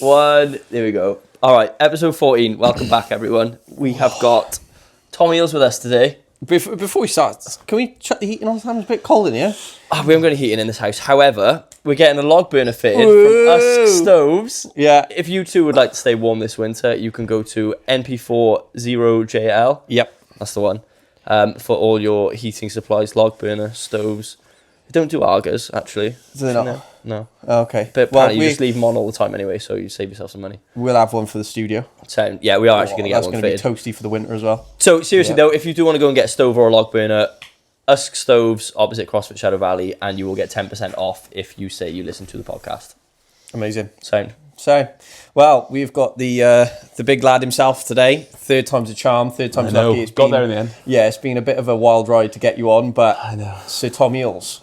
1. There we go. All right, episode 14. Welcome back, everyone. We have got Tom Eeles with us today. Before we start, can we shut the heating on? It's a bit cold in here. Oh, we haven't got any heating in this house. However, we're getting a log burner fitted from Usk Stoves. Yeah. If you two would like to stay warm this winter, you can go to NP40JL. Yep. That's the one. For all your heating supplies, log burner, stoves. They don't do Argas, actually. Do they not? No. Oh, okay. But apparently you just leave them on all the time anyway, so you save yourself some money. We'll have one for the studio. So, yeah, we are actually going to get one fitted. That's going to be toasty for the winter as well. So, seriously though, if you do want to go and get a stove or a log burner, Usk Stoves, opposite Crossfit Shadow Valley, and you will get 10% off if you say you listen to the podcast. Amazing. So, well, we've got the big lad himself today. Third time's a charm, third time's lucky. It's got there in the end. Yeah, it's been a bit of a wild ride to get you on, but I know. So Tom Eeles,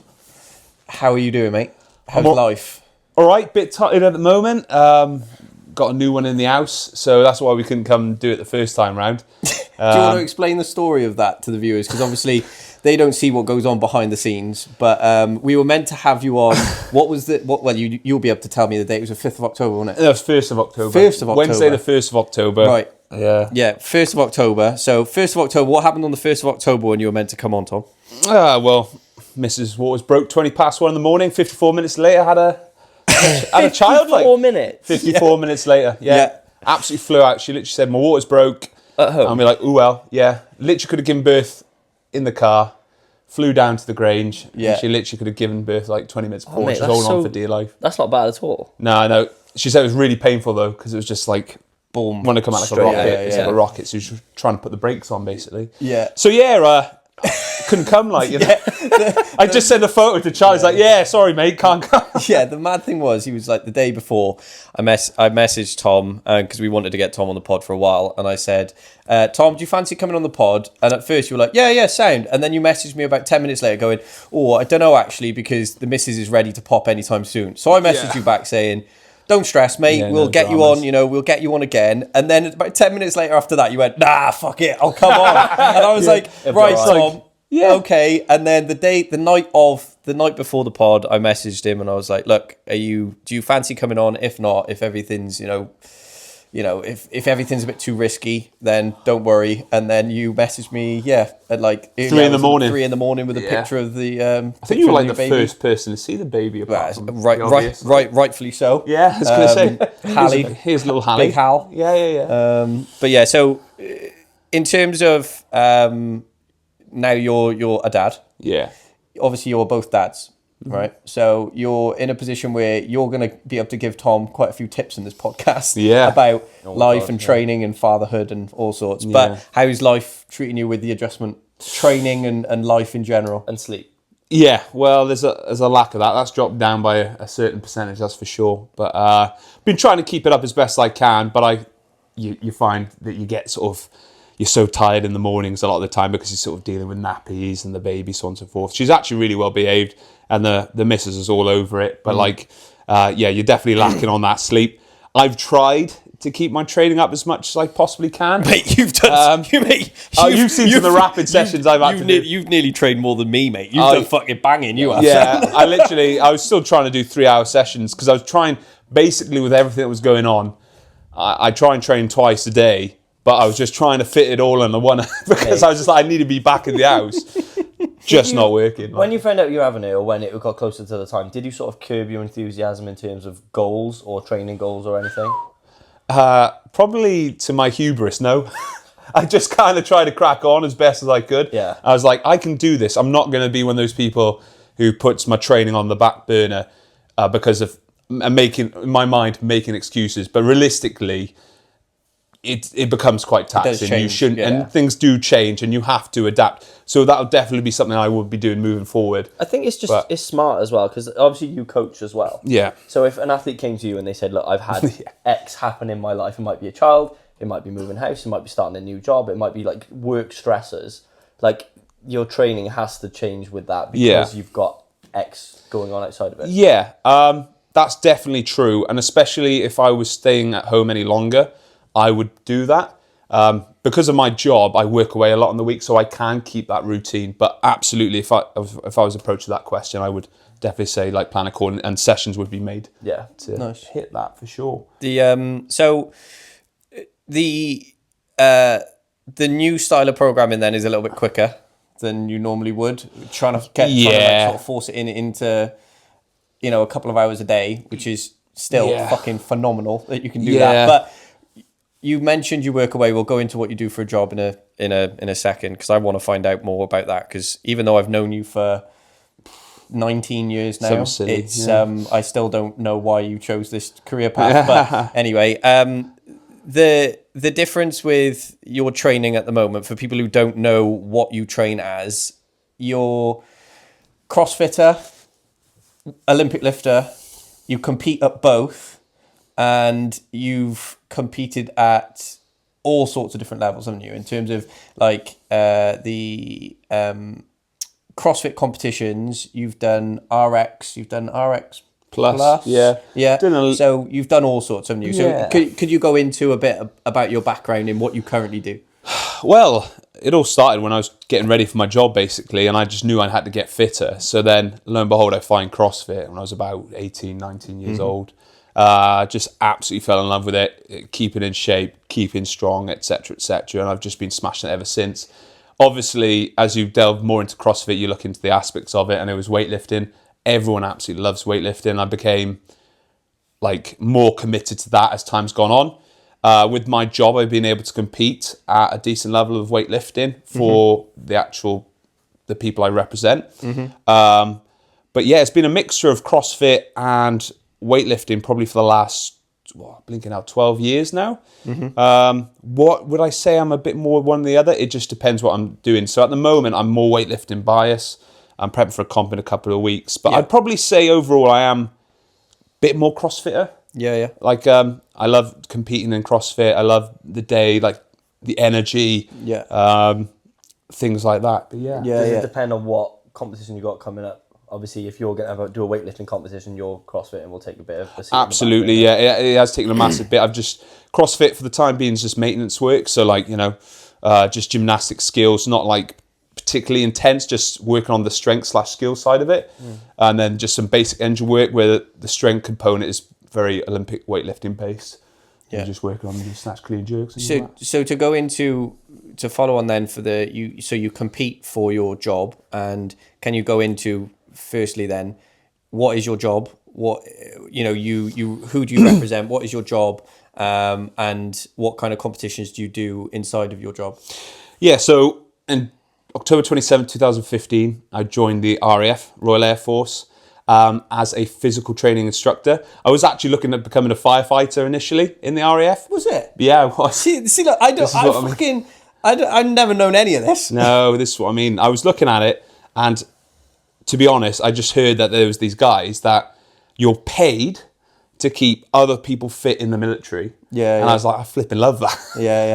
how are you doing, mate? How's life? All right, bit tired at the moment. Got a new one in the house, so that's why we couldn't come do it the first time round. Do you want to explain the story of that to the viewers? Because obviously they don't see what goes on behind the scenes. But we were meant to have you on. What was the? Well, you'll be able to tell me the date. It was the 5th of October, wasn't it? No, it was 1st of October. 1st of October. Wednesday, the 1st of October. Right. Yeah. Yeah, 1st of October. So 1st of October. What happened on the 1st of October when you were meant to come on, Tom? Well, Mrs. Waters broke 20 past 1 in the morning. 54 minutes later, had a child. 54 minutes. 54 minutes later. Yeah. Absolutely flew out. She literally said, my water's broke. At home? And we're like, ooh, well, yeah. Literally could have given birth in the car. Flew down to the Grange. Yeah. And she literally could have given birth like 20 minutes before. Mate, She was holding on for dear life. That's not bad at all. No. She said it was really painful though, because it was just like, Boom. want to come out like Straight, a rocket. yeah, It's yeah. like a rocket. So she was trying to put the brakes on basically. Yeah. So yeah, couldn't come like, you know. I just sent a photo to Charlie. He's like, yeah, sorry mate, can't come. Yeah, the mad thing was, he was like, the day before, I messaged Tom, because we wanted to get Tom on the pod for a while, and I said, Tom, do you fancy coming on the pod? And at first you were like, yeah, sound. And then you messaged me about 10 minutes later going, oh, I don't know actually, because the missus is ready to pop anytime soon. So I messaged you back saying, don't stress, mate, Yeah, we'll no get dramas. you on, we'll get you on again. And then about 10 minutes later after that, you went, nah, fuck it, I'll come on. And I was like, right, Tom. Yeah. Okay. And then the night before the pod, I messaged him and I was like, look, do you fancy coming on? If not, if everything's, if everything's a bit too risky, then don't worry. And then you messaged me, at like 3 in the morning. 3 in the morning with a picture of the, I think you were like the first person to see the baby. Rightfully so. Yeah, I was going to say. Hallie. Here's little Hallie. Big Hal. Yeah. But yeah, so in terms of, now you're a dad. Yeah. Obviously, you're both dads, right? So you're in a position where you're going to be able to give Tom quite a few tips in this podcast about life and training and fatherhood and all sorts. Yeah. But how's life treating you with the adjustment, training and life in general? And sleep. Yeah, well, there's a lack of that. That's dropped down by a certain percentage, that's for sure. But been trying to keep it up as best I can. But you find that you get you're so tired in the mornings a lot of the time because you're sort of dealing with nappies and the baby, so on and so forth. She's actually really well behaved, and the missus is all over it. But you're definitely lacking on that sleep. I've tried to keep my training up as much as I possibly can. Mate, you've done. You've seen some of the rapid sessions I've had to do. You've nearly trained more than me, mate. You've done fucking banging. You have. Yeah, I was still trying to do 3-hour sessions because I was trying, basically with everything that was going on, I try and train twice a day. But I was just trying to fit it all in the one because I was just like, I need to be back in the house. Just not working. When you found out you were having it, or when it got closer to the time, did you sort of curb your enthusiasm in terms of goals or training goals or anything? Probably to my hubris, no. I just kind of tried to crack on as best as I could. Yeah. I was like, I can do this. I'm not going to be one of those people who puts my training on the back burner because of making excuses. But realistically, it becomes quite taxing. Change, you shouldn't, yeah. and things do change, and you have to adapt. So that'll definitely be something I would be doing moving forward. I think it's it's smart as well, because obviously you coach as well. Yeah. So if an athlete came to you and they said, look, I've had X happen in my life, it might be a child, it might be moving house, it might be starting a new job, it might be like work stressors. Like your training has to change with that because you've got X going on outside of it. Yeah, that's definitely true, and especially if I was staying at home any longer, I would do that. Because of my job, I work away a lot in the week, so I can keep that routine. But absolutely, if I was approached with that question, I would definitely say like plan according, and sessions would be made to hit that for sure. The new style of programming then is a little bit quicker than you normally would. Trying to sort of force it into, a couple of hours a day, which is still fucking phenomenal that you can do that. But you mentioned you work away. We'll go into what you do for a job in a second, because I want to find out more about that. Because even though I've known you for 19 years now, I still don't know why you chose this career path. But anyway, the difference with your training at the moment, for people who don't know what you train as, you're CrossFitter, Olympic lifter, you compete at both, and you've competed at all sorts of different levels, haven't you? In terms of like the CrossFit competitions, you've done RX Plus. Yeah. So you've done all sorts, haven't you? So could you go into a bit about your background in what you currently do? Well, it all started when I was getting ready for my job, basically, and I just knew I had to get fitter. So then, lo and behold, I find CrossFit when I was about 18, 19 years old. Just absolutely fell in love with it, keeping in shape, keeping strong, etc., etc. And I've just been smashing it ever since. Obviously, as you delve more into CrossFit, you look into the aspects of it, and it was weightlifting. Everyone absolutely loves weightlifting. I became like more committed to that as time's gone on. With my job, I've been able to compete at a decent level of weightlifting for the people I represent. But yeah, it's been a mixture of CrossFit and weightlifting probably for the last, blinking out 12 years now. What would I say? I'm a bit more one than the other. It just depends what I'm doing. So at the moment, I'm more weightlifting bias. I'm prepping for a comp in a couple of weeks. But I'd probably say overall I am a bit more CrossFitter. Like, I love competing in CrossFit. I love the day, like the energy, things like that. But Does it depend on what competition you got coming up? Obviously, if you're going to do a weightlifting competition, you're CrossFit and we'll take a bit of a seat. Absolutely, it has taken a massive bit. I've just, CrossFit for the time being is just maintenance work. So like, just gymnastic skills, not like particularly intense, just working on the strength/skill side of it. And then just some basic engine work where the strength component is very Olympic weightlifting based. You're just working on the snatch, clean, jerks. So to follow on then you compete for your job, and can you go into firstly then, what is your job? What who do you represent? What is your job? And what kind of competitions do you do inside of your job? Yeah, so in October 27, 2015, I joined the RAF, Royal Air Force, as a physical training instructor. I was actually looking at becoming a firefighter initially in the RAF. Was it? Yeah, it was. See, look, I've never known any of this. No, this is what I mean. I was looking at it, and to be honest, I just heard that there was these guys that you're paid to keep other people fit in the military. And I was like, I flipping love that.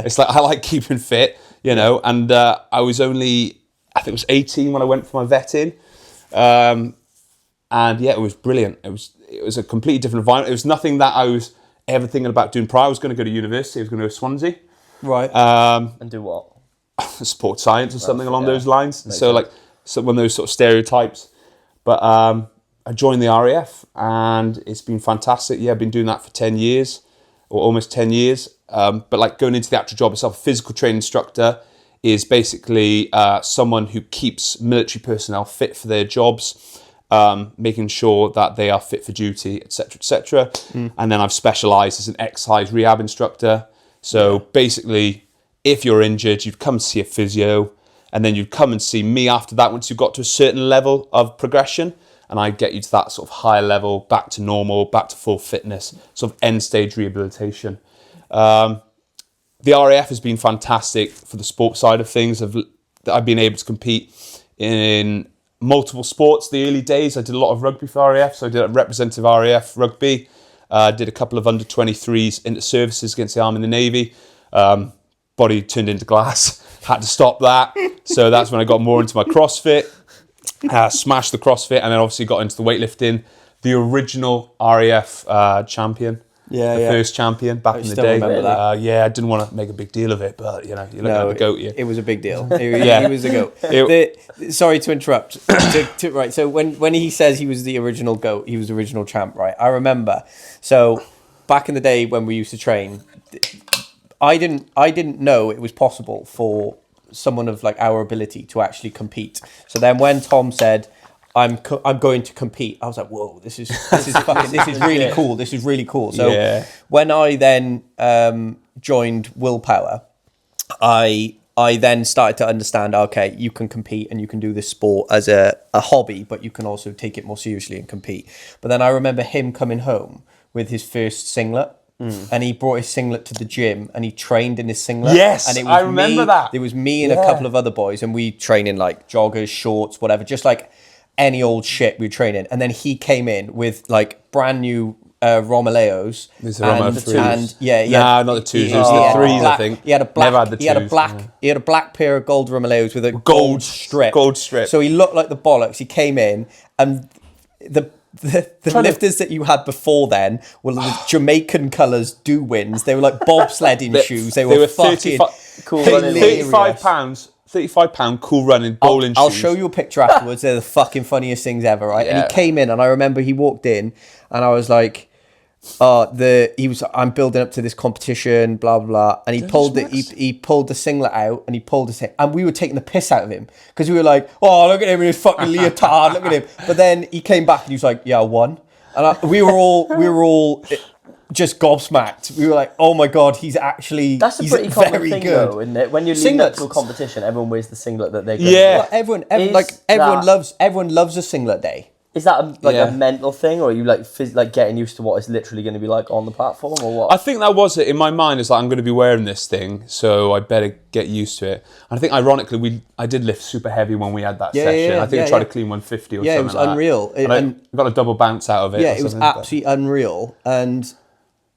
It's like, I like keeping fit, and I was only, I think it was 18 when I went for my vetting. And yeah, it was brilliant. It was a completely different environment. It was nothing that I was ever thinking about doing prior. I was going to go to university. I was going to go to Swansea. Right. And do what? Sports science or something along those lines. So like one of those sort of stereotypes. But I joined the RAF and it's been fantastic. Yeah, I've been doing that for 10 years or almost 10 years. But like going into the actual job itself, a physical training instructor is basically someone who keeps military personnel fit for their jobs, making sure that they are fit for duty, etc., etc. And then I've specialised as an exercise rehab instructor. So basically, if you're injured, you'd come see a physio, and then you'd come and see me after that once you've got to a certain level of progression, and I'd get you to that sort of higher level, back to normal, back to full fitness, sort of end stage rehabilitation. The RAF has been fantastic for the sports side of things. I've been able to compete in multiple sports. The early days, I did a lot of rugby for RAF, so I did a representative RAF rugby. Did a couple of under 23s into services against the Army and the Navy. Body turned into glass. Had to stop that. So that's when I got more into my CrossFit. Smashed the CrossFit, and then obviously got into the weightlifting. The original RAF champion. first champion back in the still day. remember that. I didn't want to make a big deal of it, but you looking at the goat here. It was a big deal. He was the goat. Sorry to interrupt. Right, so when he says he was the original goat, he was the original champ, right? I remember. So back in the day when we used to train, I didn't know it was possible for someone of like our ability to actually compete. So then when Tom said, I'm going to compete, I was like, whoa, this is really cool. This is really cool. So when I then joined Willpower, I then started to understand, okay, you can compete and you can do this sport as a hobby, but you can also take it more seriously and compete. But then I remember him coming home with his first singlet. And he brought his singlet to the gym and he trained in his singlet. Yes, and I remember that. It was me and a couple of other boys, and we train in like joggers, shorts, whatever, just like any old shit we train in. And then he came in with like brand new Romaleos. These are Romeo 3s. Not the 2s. It was the 3s, I think. He had a black. Never had the 2s. He had a black pair of gold Romaleos with a gold strip. Gold strip. So he looked like the bollocks. He came in, and the lifters that you had before then were the Jamaican colours do-wins. They were like bobsledding shoes. They were fucking cool. £35 cool running bowling shoes. I'll show you a picture afterwards. They're the fucking funniest things ever, right? Yeah. And he came in, and I remember he walked in, and I was like, I'm building up to this competition, blah blah blah, and he pulled the singlet out, and he pulled his head, and we were taking the piss out of him because we were like, oh, look at him in his fucking leotard, look at him. But then he came back and he was like, yeah, I won, and we were all just gobsmacked. We were like, oh my god, he's pretty common thing good. though, isn't it? When you're leading up to a competition, everyone wears the singlet that they're going to. Everyone loves a singlet day. Is that a mental thing, or are you like getting used to what it's literally going to be like on the platform, or what? I think that was it in my mind. Is like, I'm going to be wearing this thing, so I better get used to it. And I think ironically, I did lift super heavy when we had that session. I think I tried to clean 150 or something. Yeah, it was unreal. And I got a double bounce out of it. Yeah, it was absolutely unreal. And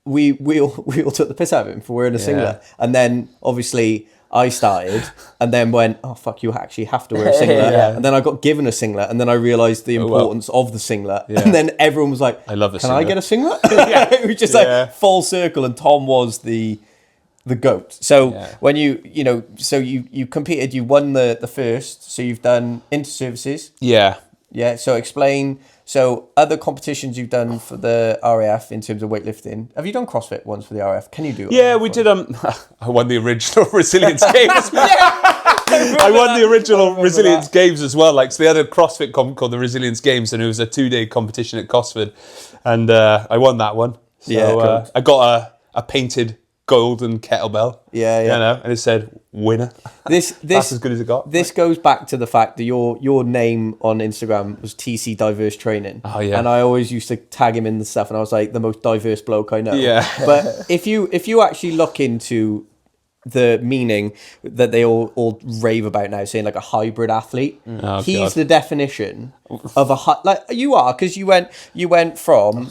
we all took the piss out of him for wearing a singlet. And then obviously I started and then went, oh fuck, you actually have to wear a singlet. And then I got given a singlet, and then I realised the importance of the singlet. And then everyone was like, I love a singlet. Can I get a singlet? It was just like full circle, and Tom was the goat. So when you competed, you won the first, so you've done inter-services. Yeah, so explain. So other competitions you've done for the RAF in terms of weightlifting. Have you done CrossFit once for the RAF? Can you do it? Yeah, we did. I won the original Resilience Games. I won the original Resilience Games as well. Like, so they had a CrossFit comp called the Resilience Games, and it was a 2-day competition at Crossfit, and I won that one. So I got a painted golden kettlebell. And it said winner. That's as good as it got. This goes back to the fact that your name on Instagram was TC Diverse Training. Oh yeah. And I always used to tag him in the stuff, and I was like, the most diverse bloke I know. Yeah. But if you actually look into the meaning that they all rave about now, saying like a hybrid athlete, he's the definition of like you are, because you went from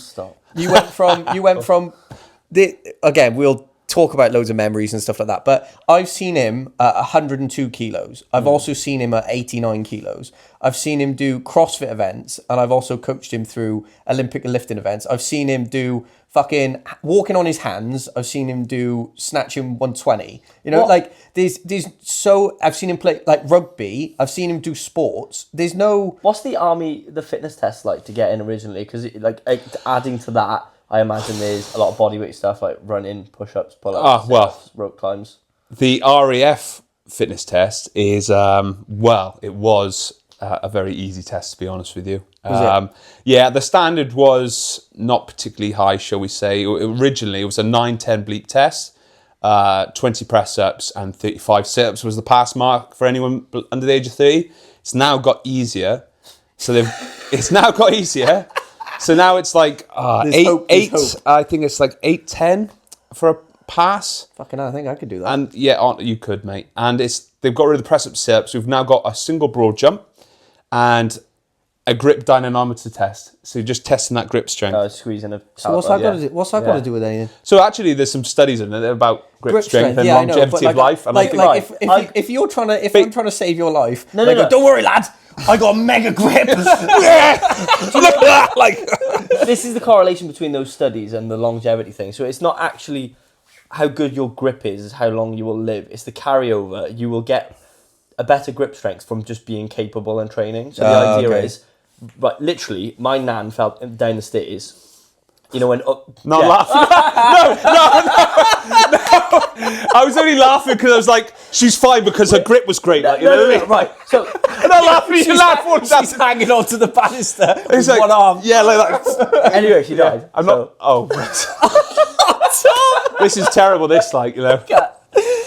again, we'll talk about loads of memories and stuff like that, but I've seen him at 102 kilos. I've also seen him at 89 kilos. I've seen him do CrossFit events, and I've also coached him through Olympic lifting events. I've seen him do fucking walking on his hands. I've seen him do snatching 120. Like I've seen him play like rugby. I've seen him do sports. What's the fitness test like to get in originally? Because like adding to that, I imagine there's a lot of bodyweight stuff like running, push-ups, pull-ups, sit-ups, rope climbs. The RAF fitness test is, it was a very easy test, to be honest with you. Yeah, the standard was not particularly high, shall we say. Originally, it was a 9-10 bleep test. 20 press-ups and 35 sit-ups was the pass mark for anyone under the age of 30. It's now got easier. So So now it's like 8. I think it's like 8-10 for a pass. Fucking hell, I think I could do that. And you could, mate. And they've got rid of the press-up sit-ups. We've now got a single broad jump and a grip dynamometer test. So you're just testing that grip strength. Squeezing a. So what's that got to do with anything? So actually, there's some studies in it about grip strength and longevity of life. And if I'm trying to save your life, don't worry, lad. I got a mega grip. Look at that! this is the correlation between those studies and the longevity thing. So it's not actually how good your grip is how long you will live. It's the carryover. You will get a better grip strength from just being capable and training. So the idea is, but literally, my nan fell down the stairs. You know when not laughing. No. I was only laughing because I was like, she's fine because her grip was great. Like, you know what I mean? Right. So I'm not laughing. She's hanging onto the banister with like, one arm. Yeah, like that. Anyway, she died. I'm not. Oh. This is terrible. This, like, you know.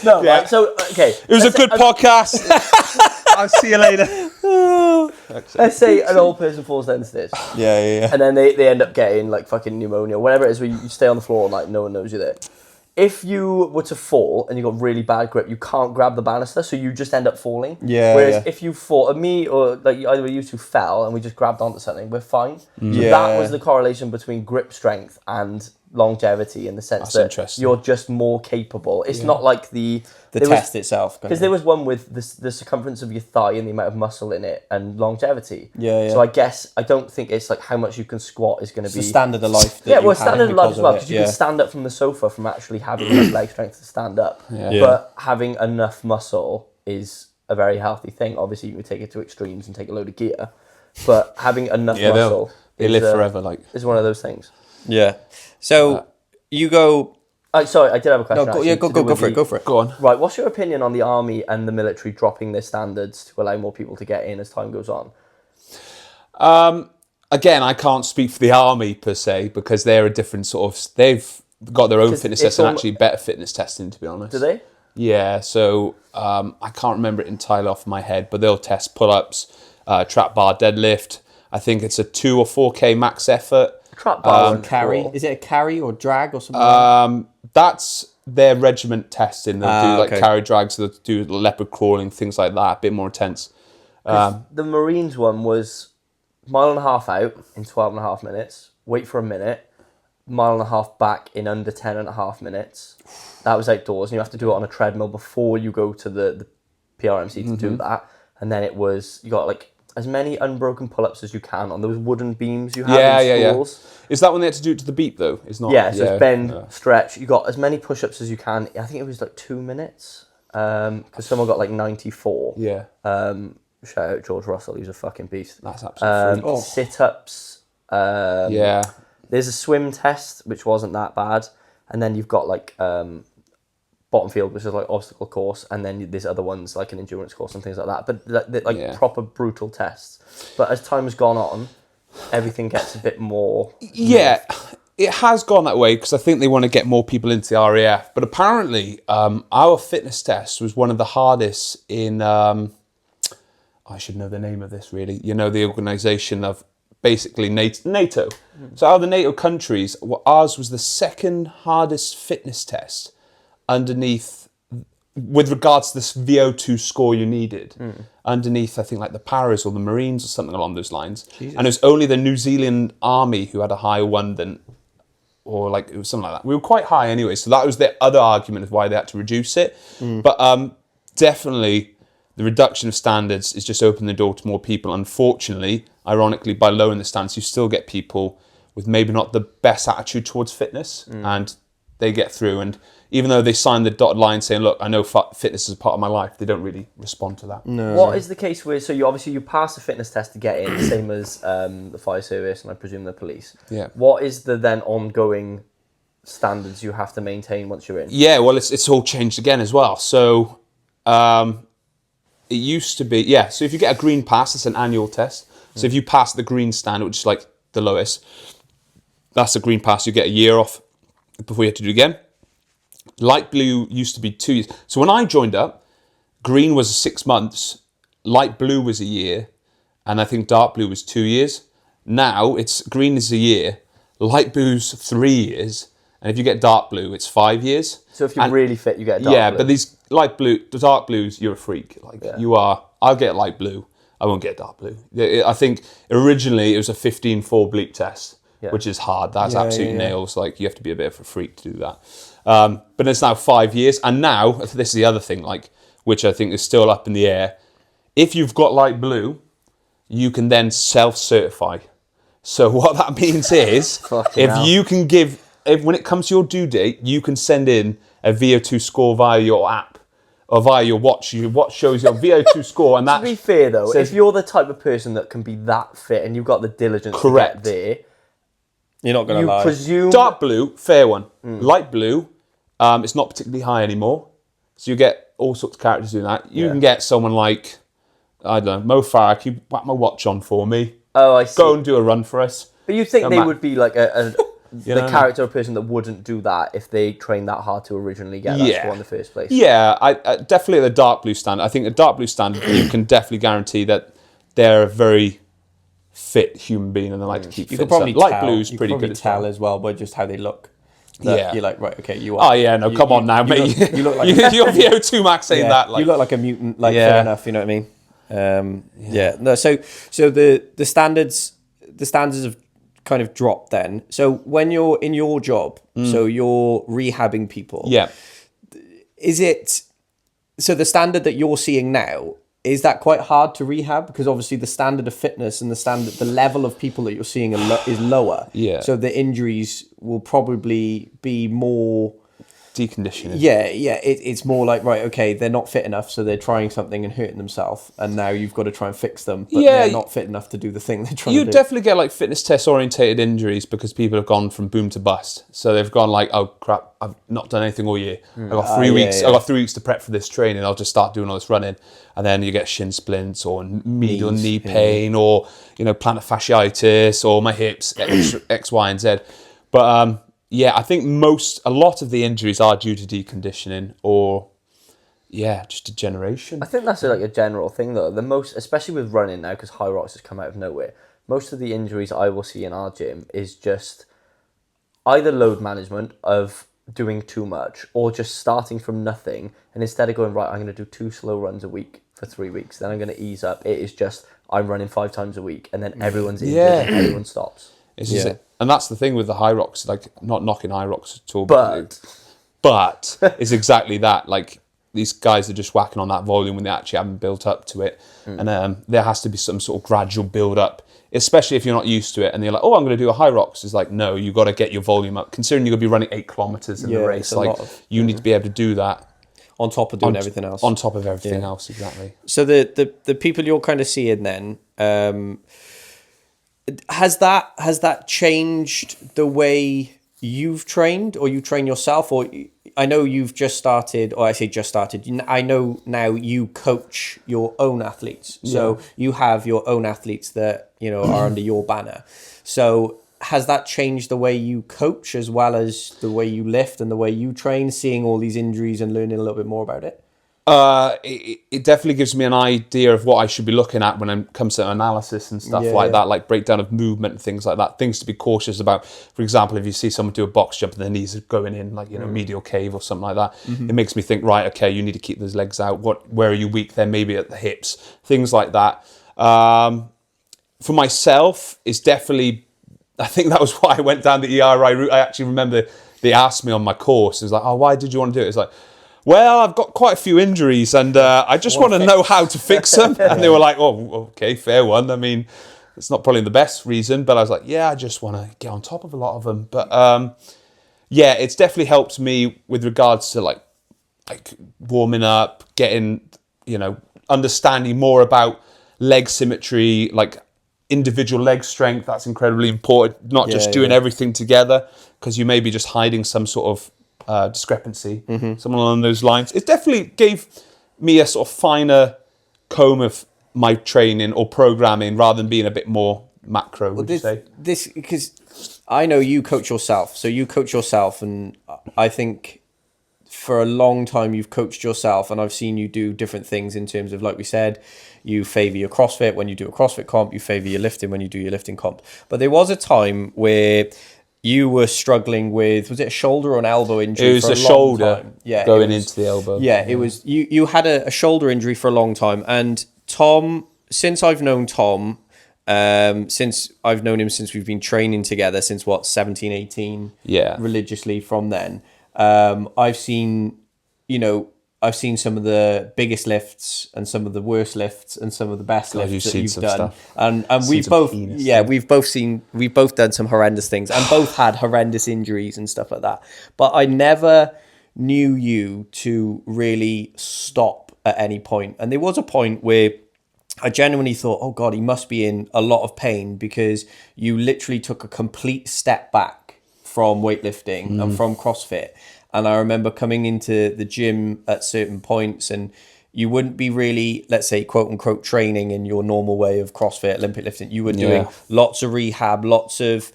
No. Yeah. Right, so okay. It was a good podcast. I'll see you later. Let's say an old person falls down the stairs. Yeah. And then they end up getting like fucking pneumonia, whatever it is, where you stay on the floor all night, no one knows you're there. If you were to fall and you got really bad grip, you can't grab the banister, so you just end up falling. Yeah. Whereas if you fall, me or like either of you two fell and we just grabbed onto something, we're fine. So that was the correlation between grip strength and longevity in the sense that you're just more capable. It's not like the test itself. Because there was one with the circumference of your thigh and the amount of muscle in it and longevity. Yeah. So I don't think it's like how much you can squat is going to be... the standard of life. Standard of life as well, because you can stand up from the sofa from actually having enough leg strength to stand up. Yeah. But having enough muscle is a very healthy thing. Obviously, you can take it to extremes and take a load of gear, but having enough muscle... They live forever, like... is one of those things. Yeah. So, you go... sorry, I did have a question. No, go for it. Go on. Right, what's your opinion on the army and the military dropping their standards to allow more people to get in as time goes on? Again, I can't speak for the army per se because they're a different sort of... They've got their own fitness test and actually better fitness testing, to be honest. Do they? Yeah, so I can't remember it entirely off my head, but they'll test pull-ups, trap bar deadlift. I think it's a 2 or 4K max effort. Trap bar carry. Is it a carry or drag or something? That's their regiment testing. They'll do carry drags, they'll do leopard crawling, things like that, a bit more intense. The Marines one was 1.5 miles out in 12.5 minutes, wait for a minute, 1.5 miles back in under 10.5 minutes. That was outdoors, and you have to do it on a treadmill before you go to the PRMC to do that. And then you got like as many unbroken pull-ups as you can on those wooden beams you have in schools. Yeah. Is that when they had to do it to the beat though? It's not. Yeah, so it's bend, stretch. You got as many push-ups as you can. I think it was like 2 minutes, because someone got like 94. Yeah. Shout out George Russell, he's a fucking beast. That's absolutely Sit-ups. Yeah. There's a swim test, which wasn't that bad. And then you've got like bottom field, which is like obstacle course. And then there's other ones like an endurance course and things like that. But like proper brutal tests. But as time has gone on, everything gets a bit more... Yeah, it has gone that way because I think they want to get more people into the RAF. But apparently our fitness test was one of the hardest in... I should know the name of this really. You know, the organisation of basically NATO. So out of the NATO countries, ours was the second hardest fitness test underneath, with regards to this VO2 score you needed. Underneath, I think, like the Paras or the Marines or something along those lines. Jesus. And it was only the New Zealand Army who had a higher one than, or like, it was something like that. We were quite high anyway, so that was the other argument of why they had to reduce it. But definitely, the reduction of standards is just opening the door to more people. Unfortunately, ironically, by lowering the standards, you still get people with maybe not the best attitude towards fitness, and they get through. And even though they sign the dotted line saying, look, I know fitness is a part of my life, they don't really respond to that. No. What is the case with, so you pass the fitness test to get in, same as the fire service and I presume the police. Yeah. What is the then ongoing standards you have to maintain once you're in? Yeah, well, it's all changed again as well. So it used to be, so if you get a green pass, it's an annual test. So if you pass the green standard, which is like the lowest, that's a green pass, you get a year off before you have to do it again. Light blue used to be 2 years. So when I joined up, green was 6 months, light blue was a year, and I think dark blue was 2 years. Now it's green is a year, light blue's 3 years, and if you get dark blue, it's 5 years. So if you're really fit, you get a dark blue. Yeah, but these the dark blues, you're a freak. You are. I'll get light blue. I won't get dark blue. I think originally it was a 15-4 bleep test, which is hard. That's absolute nails. Like, you have to be a bit of a freak to do that. But it's now 5 years. And now, this is the other thing, like, which I think is still up in the air. If you've got light blue, you can then self-certify. So what that means is, Fucking hell. when it comes to your due date, you can send in a VO2 score via your app or via your watch. Your watch shows your VO2 score, and that. To be fair though, if you're the type of person that can be that fit and you've got the diligence Correct. to get there, You're not going to lie. you presume Dark blue, fair one. Light blue, it's not particularly high anymore. So you get all sorts of characters doing that. You can get someone like, I don't know, Mo Farah, can you whack my watch on for me? Oh, I see. Go and do a run for us. But you think they man. would be like the character of person that wouldn't do that if they trained that hard to originally get that score in the first place? Yeah, I definitely at the dark blue standard. I think the dark blue standard, you can definitely guarantee that they're a very fit human being and they like to keep You fit. could probably Light tell. blue's You pretty could probably good as tell well. as well by just how they look. Yeah. You're like, right, okay, you are. Oh yeah, no, come on now, mate. You look like your VO2 max ain't that. Like, you look like a mutant, like fair enough, you know what I mean? No, so the standards have kind of dropped then. So when you're in your job, so you're rehabbing people. yeah. Is it, so the standard that you're seeing now, is that quite hard to rehab? Because obviously the standard of fitness and the level of people that you're seeing is lower. Yeah. So the injuries will probably be more... Deconditioning. Yeah, it's more like, right, okay, they're not fit enough, so they're trying something and hurting themselves, and now you've got to try and fix them, but they're not fit enough to do the thing they're trying to do. You definitely get like fitness test orientated injuries because people have gone from boom to bust. So they've gone like, oh crap, I've not done anything all year. I've got 3 weeks. I've got 3 weeks to prep for this training. I'll just start doing all this running, and then you get shin splints or medial knee pain or plantar fasciitis or my hips X, Y, and Z. But yeah, I think a lot of the injuries are due to deconditioning or, just degeneration. I think that's like a general thing though. The most, especially with running now, because High Rocks has come out of nowhere, most of the injuries I will see in our gym is just either load management of doing too much or just starting from nothing. And instead of going, right, I'm going to do 2 slow runs a week for 3 weeks, then I'm going to ease up. It is just, I'm running 5 times a week and then everyone's injured and everyone stops. And that's the thing with the High Rocks, like not knocking High Rocks at all. But it's exactly that. Like these guys are just whacking on that volume when they actually haven't built up to it. And there has to be some sort of gradual build up, especially if you're not used to it. And you're like, oh, I'm going to do a High Rocks. It's like, no, you got to get your volume up. Considering you're going to be running 8 kilometers in the race, like you need to be able to do that. On top of doing everything else. On top of everything else, exactly. So the people you're kind of seeing then, has that changed the way you've trained or you train yourself? Or I know you've just started, or I say just started, I know now you coach your own athletes. So you have your own athletes that, are under your banner. So has that changed the way you coach as well as the way you lift and the way you train, seeing all these injuries and learning a little bit more about it? It definitely gives me an idea of what I should be looking at when it comes to analysis and stuff that, like breakdown of movement and things like that. Things to be cautious about. For example, if you see someone do a box jump and their knees are going in, like medial cave or something like that, it makes me think, right, okay, you need to keep those legs out. Where are you weak? Then maybe at the hips, things like that. For myself, it's definitely. I think that was why I went down the ERI route. I actually remember they asked me on my course. It was like, oh, why did you want to do it? It's like, well, I've got quite a few injuries and I just want to know how to fix them. And they were like, oh, okay, fair one. I mean, it's not probably the best reason, but I was like, yeah, I just want to get on top of a lot of them. But it's definitely helped me with regards to like warming up, getting, understanding more about leg symmetry, like individual leg strength. That's incredibly important. Not just doing everything together because you may be just hiding some sort of discrepancy, something along those lines. It definitely gave me a sort of finer comb of my training or programming rather than being a bit more macro, would you say? This, because I know you coach yourself. So you coach yourself, and I think for a long time you've coached yourself, and I've seen you do different things in terms of, like we said, you favour your CrossFit when you do a CrossFit comp, you favour your lifting when you do your lifting comp. But there was a time where you were struggling with, was it a shoulder or an elbow injury? It was for a shoulder long time? going into the elbow. Yeah, it was, you had a shoulder injury for a long time. And Tom, since I've known Tom, since I've known him since we've been training together, since 17, 18, religiously from then, I've seen, I've seen some of the biggest lifts and some of the worst lifts and some of the best lifts that you've done. Stuff. And we've both, we've both done some horrendous things and both had horrendous injuries and stuff like that. But I never knew you to really stop at any point. And there was a point where I genuinely thought, oh God, he must be in a lot of pain, because you literally took a complete step back from weightlifting and from CrossFit. And I remember coming into the gym at certain points, and you wouldn't be really, let's say, quote unquote, training in your normal way of CrossFit, Olympic lifting. You were doing lots of rehab, lots of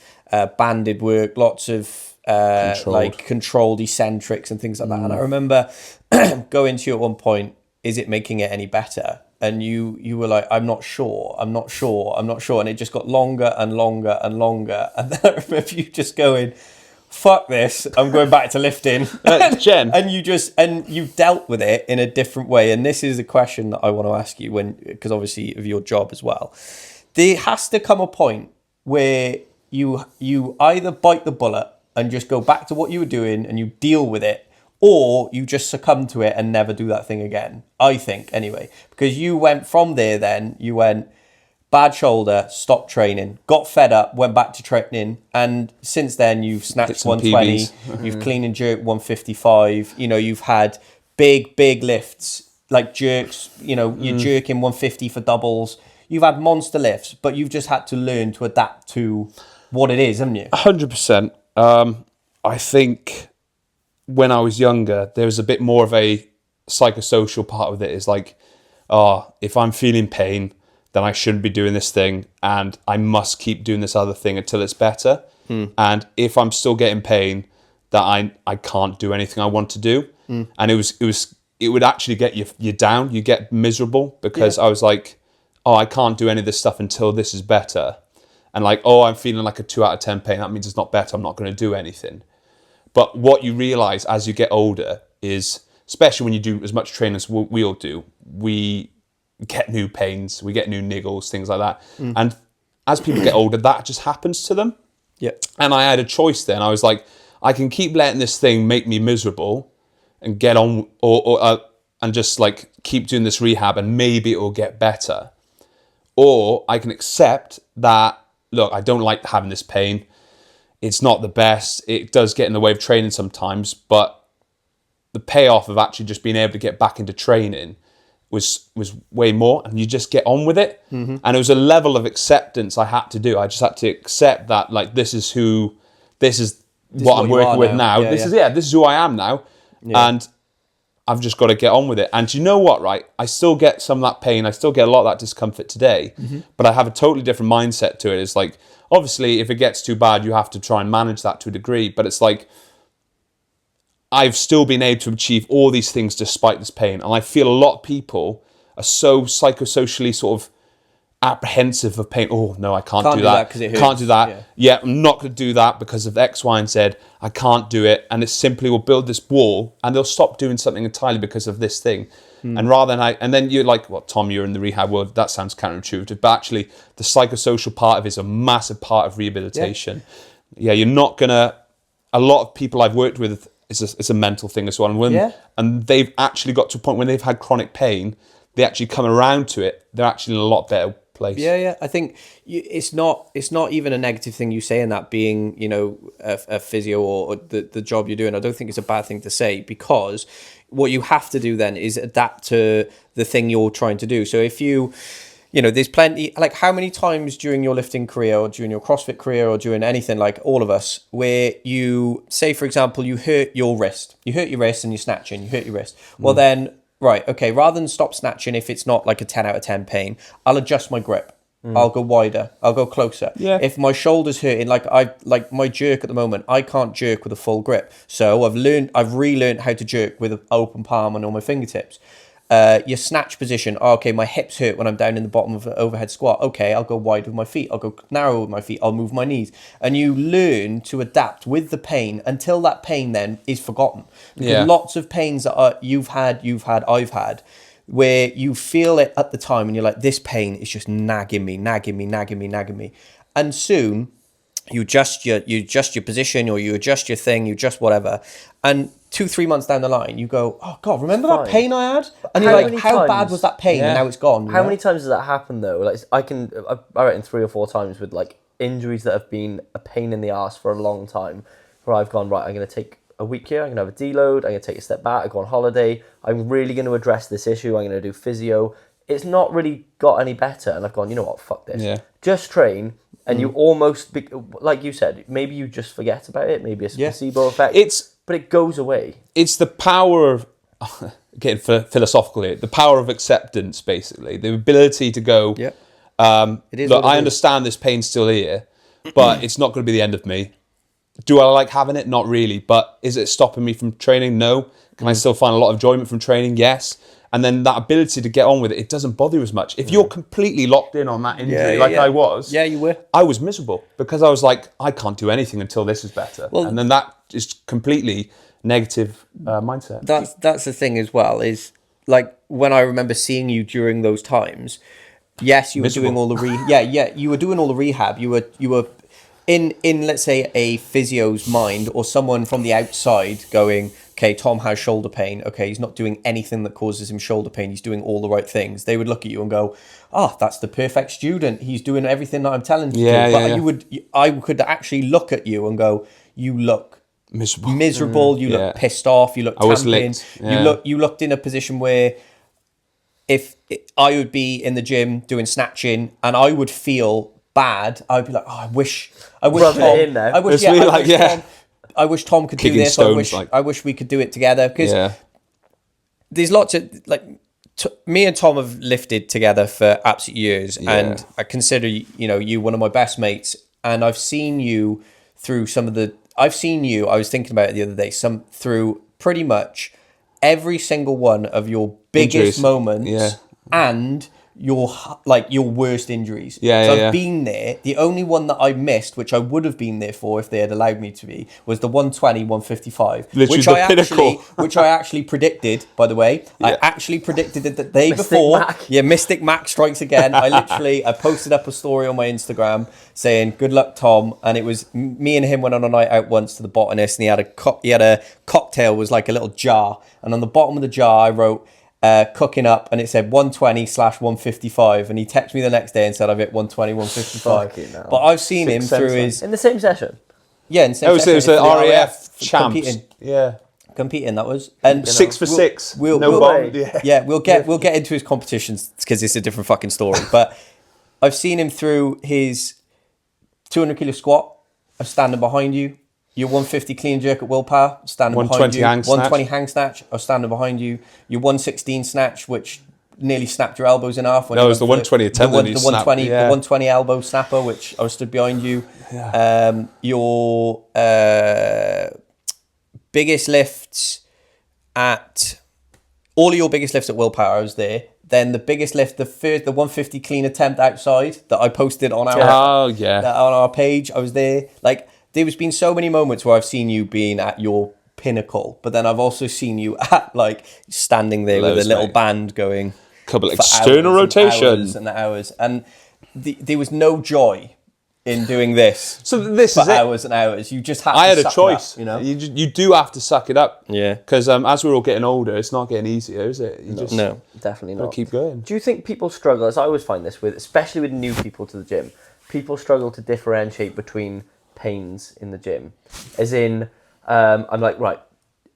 banded work, lots of controlled eccentrics and things like that. And I remember going to you at one point, is it making it any better? And you were like, I'm not sure. And it just got longer and longer and longer. And then I remember you just going, fuck this, I'm going back to lifting. Jen. And you dealt with it in a different way. And this is a question that I want to ask you, because obviously of your job as well. There has to come a point where you either bite the bullet and just go back to what you were doing and you deal with it, or you just succumb to it and never do that thing again. I think, anyway. Because you went from there then, you went bad shoulder, stopped training, got fed up, went back to training, and since then you've snatched 120, you've clean and jerked 155, you've had big lifts, like jerks, you're jerking 150 for doubles. You've had monster lifts, but you've just had to learn to adapt to what it is, haven't you? 100%. I think when I was younger, there was a bit more of a psychosocial part of it. Is like, if I'm feeling pain, then I shouldn't be doing this thing, and I must keep doing this other thing until it's better. And if I'm still getting pain, that I can't do anything I want to do. And it would actually get you down. You get miserable, because I was like, I can't do any of this stuff until this is better. And like, I'm feeling like a 2 out of 10 pain. That means it's not better. I'm not going to do anything. But what you realize as you get older is, especially when you do as much training as we all do, we get new pains, we get new niggles, things like that. And as people get older, that just happens to them. And I had a choice then. I was like, I can keep letting this thing make me miserable and get on, and just like keep doing this rehab, and maybe it will get better. Or I can accept that, look, I don't like having this pain. It's not the best. It does get in the way of training sometimes, but the payoff of actually just being able to get back into training was way more, and you just get on with it. And it was a level of acceptance I had to do. I just had to accept that, like, this is what I'm working with now. This is who I am now. And I've just got to get on with it. And you know what, right? I still get some of that pain. I still get a lot of that discomfort today, but I have a totally different mindset to it. It's like, obviously, if it gets too bad, you have to try and manage that to a degree. But it's like, I've still been able to achieve all these things despite this pain. And I feel a lot of people are so psychosocially sort of apprehensive of pain. Oh, no, I can't do that because it hurts. Can't do that. Yeah, I'm not going to do that because of X, Y, and Z. I can't do it. And it simply will build this wall, and they'll stop doing something entirely because of this thing. And rather than and then you're like, well, Tom, you're in the rehab world. That sounds counterintuitive. But actually, the psychosocial part of it is a massive part of rehabilitation. You're not going to... A lot of people I've worked with, it's a mental thing as well. And they've actually got to a point when they've had chronic pain, they actually come around to it. They're actually in a lot better place. I think it's not even a negative thing you say in that, being a physio or the job you're doing. I don't think it's a bad thing to say, because what you have to do then is adapt to the thing you're trying to do. So if there's plenty, like, how many times during your lifting career or during your CrossFit career or during anything, like all of us, where you say, for example, you hurt your wrist and you're snatching, you hurt your wrist. Well then, right, okay, rather than stop snatching, if it's not like a 10 out of 10 pain, I'll adjust my grip. I'll go wider. I'll go closer. If my shoulder's hurting, like my jerk at the moment, I can't jerk with a full grip. So I've relearned how to jerk with an open palm and on my fingertips. Your snatch position. Okay, my hips hurt when I'm down in the bottom of an overhead squat. Okay, I'll go wide with my feet. I'll go narrow with my feet. I'll move my knees. And you learn to adapt with the pain until that pain then is forgotten. Because lots of pains that I've had, where you feel it at the time and you're like, this pain is just nagging me. And soon you adjust your position, or you adjust your thing, you adjust whatever. And 2-3 months down the line, you go, oh God, remember that Fine. pain I had? And How you're like, many how bad times- was that pain? Yeah. And now it's gone. How many times does that happen though? Like I reckon 3 or 4 times with like injuries that have been a pain in the ass for a long time, where I've gone, right, I'm going to take a week here, I'm going to have a deload, I'm going to take a step back, I go on holiday, I'm really going to address this issue, I'm going to do physio. It's not really got any better, and I've gone, you know what, fuck this. Yeah. Just train, and you almost, like you said, maybe you just forget about it, maybe it's a placebo effect, but it goes away. It's the power of, getting philosophical here, the power of acceptance, basically. The ability to go, It is look, what it I is. understand this pain's still here, but it's not going to be the end of me. Do I like having it? Not really. But is it stopping me from training? No. Can I still find a lot of enjoyment from training? Yes. And then that ability to get on with it, it doesn't bother you as much. If you're completely locked in on that injury, I was, you were. I was miserable because I was like, I can't do anything until this is better. Well- and then that is completely negative mindset. That's the thing as well, is like when I remember seeing you during those times, yes, you were doing all the you were doing all the rehab. You were in let's say a physio's mind or someone from the outside going, okay, Tom has shoulder pain. Okay, he's not doing anything that causes him shoulder pain. He's doing all the right things. They would look at you and go, oh, that's the perfect student. He's doing everything that I'm telling him to do. But I could actually look at you and go, you look miserable. You look pissed off. You look tamping. You looked in a position where if I would be in the gym doing snatching and I would feel bad, I'd be like, oh, I wish Rub Tom, it in there. I wish Tom could Kicking do this. stones, I wish we could do it together, because there's lots of me and Tom have lifted together for absolute years, and I consider you one of my best mates, and I've seen you through I was thinking about it the other day, through pretty much every single one of your biggest Injuries. moments and your worst injuries. I've been there. The only one that I missed, which I would have been there for if they had allowed me to be, was the 120, 155. Literally the pinnacle. Which I actually predicted, by the way. I actually predicted it the day before. Mac. Yeah, Mystic Mac strikes again. I posted up a story on my Instagram saying, good luck, Tom. And it was me and him went on a night out once to the botanist, and he had a cocktail, was like a little jar. And on the bottom of the jar, I wrote, cooking up, and it said 120/155, and he texted me the next day and said I've hit 120, 155. But I've seen him through his in the same session. in the same session. It was the RAF champs. Competing, that was, and 6 for 6. We'll get into his competitions because it's a different fucking story. But I've seen him through his 200 kilo squat. I'm standing behind you. Your 150 clean jerk at willpower, standing behind you. 120 hang snatch, I was standing behind you. Your 116 snatch, which nearly snapped your elbows in half. It was the 120 attendant who snapped. The 120 elbow snapper, which I was stood behind you. Your biggest lifts all of your biggest lifts at willpower, I was there. Then the biggest lift, the 150 clean attempt outside that I posted on our page, I was there. Like, there's been so many moments where I've seen you being at your pinnacle, but then I've also seen you at standing there with a little band going. Couple external rotations and hours, and there was no joy in doing this. So this for is hours and hours. You just had. I had to a choice. Up, you do have to suck it up. Yeah. Because as we're all getting older, it's not getting easier, is it? No, definitely not. Keep going. Do you think people struggle? As I always find this especially with new people to the gym, people struggle to differentiate between pains in the gym, as in I'm like, right,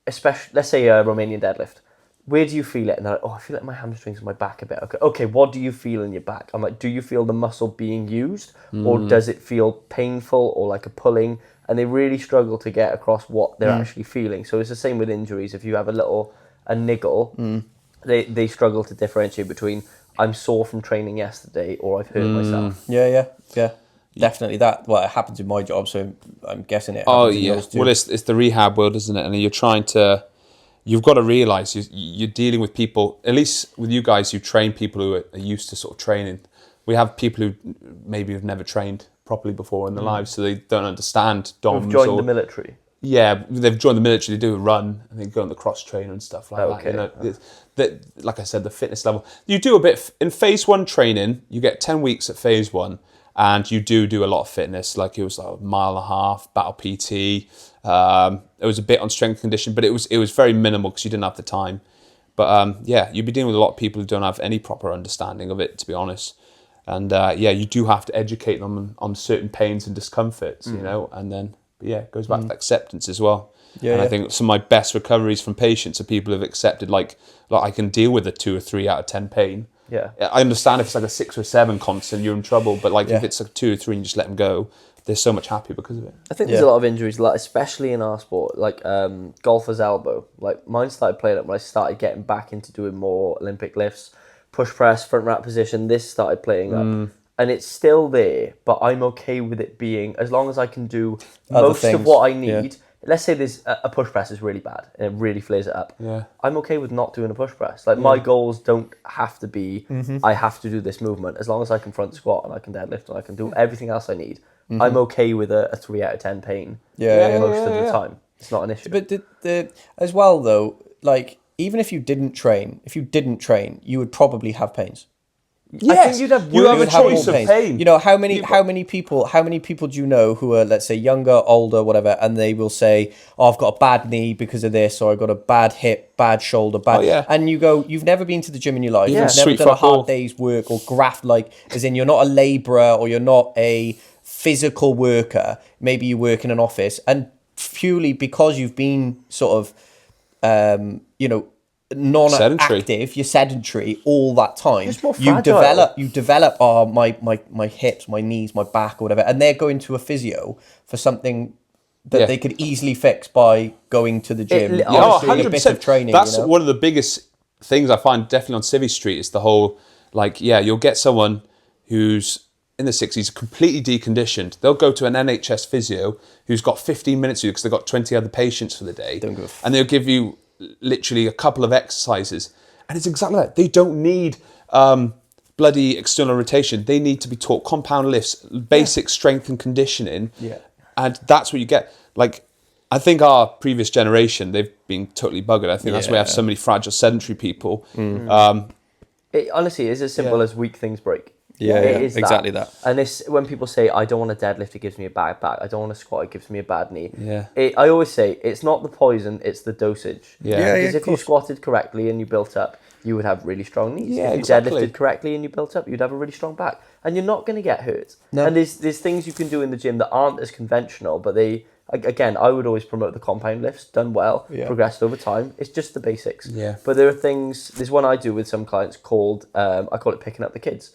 especially let's say a Romanian deadlift, where do you feel it? And they're like, oh, I feel like my hamstrings and my back a bit. Okay, what do you feel in your back? I'm like, do you feel the muscle being used, or does it feel painful or like a pulling? And they really struggle to get across what they're actually feeling. So it's the same with injuries. If you have a niggle, they struggle to differentiate between I'm sore from training yesterday or I've hurt myself. Yeah. Definitely that. Well, it happens in my job, so I'm guessing it. Oh yeah. Well, it's the rehab world, isn't it? And you've got to realise you're dealing with people. At least with you guys, you train people who are used to sort of training. We have people who maybe have never trained properly before in their lives, so they don't understand DOMs. Who've joined the military. Yeah, they've joined the military. They do a run and they go on the cross trainer and stuff like that. Like I said, the fitness level. You do a bit in phase 1 training. You get 10 weeks at phase 1. And you do a lot of fitness, like it was like a mile and a half, battle PT, There was a bit on strength and conditioning, but it was very minimal because you didn't have the time. But you'd be dealing with a lot of people who don't have any proper understanding of it, to be honest. And you do have to educate them on certain pains and discomforts, you know. And then, it goes back to acceptance as well. I think some of my best recoveries from patients are people who've accepted, like I can deal with a 2 or 3 out of 10 pain. Yeah, I understand if it's like a 6 or 7 constant, you're in trouble. But like if it's like 2 or 3 and you just let them go, they're so much happier because of it. I think there's a lot of injuries, like especially in our sport, like golfer's elbow. Like mine started playing up when I started getting back into doing more Olympic lifts, push press, front rack position. This started playing up, and it's still there. But I'm okay with it being, as long as I can do most of what I need. Yeah. Let's say there's a push press is really bad and it really flares it up. Yeah. I'm okay with not doing a push press. Like my goals don't have to be, I have to do this movement. As long as I can front squat and I can deadlift and I can do everything else I need, I'm okay with a 3 out of 10 pain most of the time. It's not an issue. But as well though, like even if you didn't train, you would probably have pains. Yes, I think you'd have a choice of pain. You know, how many people do you know who are, let's say, younger, older, whatever, and they will say, "Oh, I've got a bad knee because of this, or I've got a bad hip, bad shoulder, bad." And you go, "You've never been to the gym in your life. You've never done a hard day's work or graft, like, as in you're not a labourer or you're not a physical worker. Maybe you work in an office, and purely because you've been sort of, non-active, you're sedentary all that time. You develop my hips, my knees, my back or whatever, and they're going to a physio for something that they could easily fix by going to the gym. 100%. A bit of training. That's one of the biggest things I find definitely on Civvy Street is the whole, like, you'll get someone who's in the 60s, completely deconditioned. They'll go to an NHS physio who's got 15 minutes to do because they've got 20 other patients for the day. And they'll give you literally a couple of exercises, and it's exactly that. They don't need bloody external rotation. They need to be taught compound lifts, basic strength and conditioning, and that's what you get. Like, I think our previous generation, they've been totally buggered. I think that's why we have so many fragile sedentary people. It honestly is as simple as weak things break. It is exactly that. And this, when people say, I don't want to deadlift, it gives me a bad back. I don't want to squat, it gives me a bad knee. I always say, it's not the poison, it's the dosage. Because if you squatted correctly and you built up, you would have really strong knees. If you deadlifted correctly and you built up, you'd have a really strong back. And you're not going to get hurt. No. And there's things you can do in the gym that aren't as conventional, but they, again, I would always promote the compound lifts, done well, progressed over time. It's just the basics. But there are things, there's one I do with some clients called, I call it picking up the kids.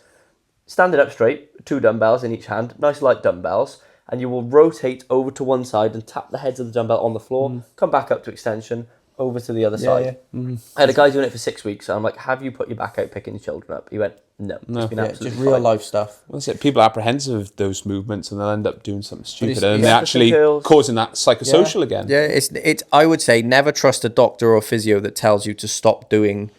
Stand it up straight, 2 dumbbells in each hand, nice light dumbbells, and you will rotate over to one side and tap the heads of the dumbbell on the floor, come back up to extension, over to the other side. I had a guy doing it for 6 weeks, and I'm like, have you put your back out picking your children up? He went, no. It's been absolutely just real life stuff. Well, that's it. People are apprehensive of those movements, and they'll end up doing something stupid, and they're actually causing that psychosocial again. Yeah, it's. I would say never trust a doctor or physio that tells you to stop doing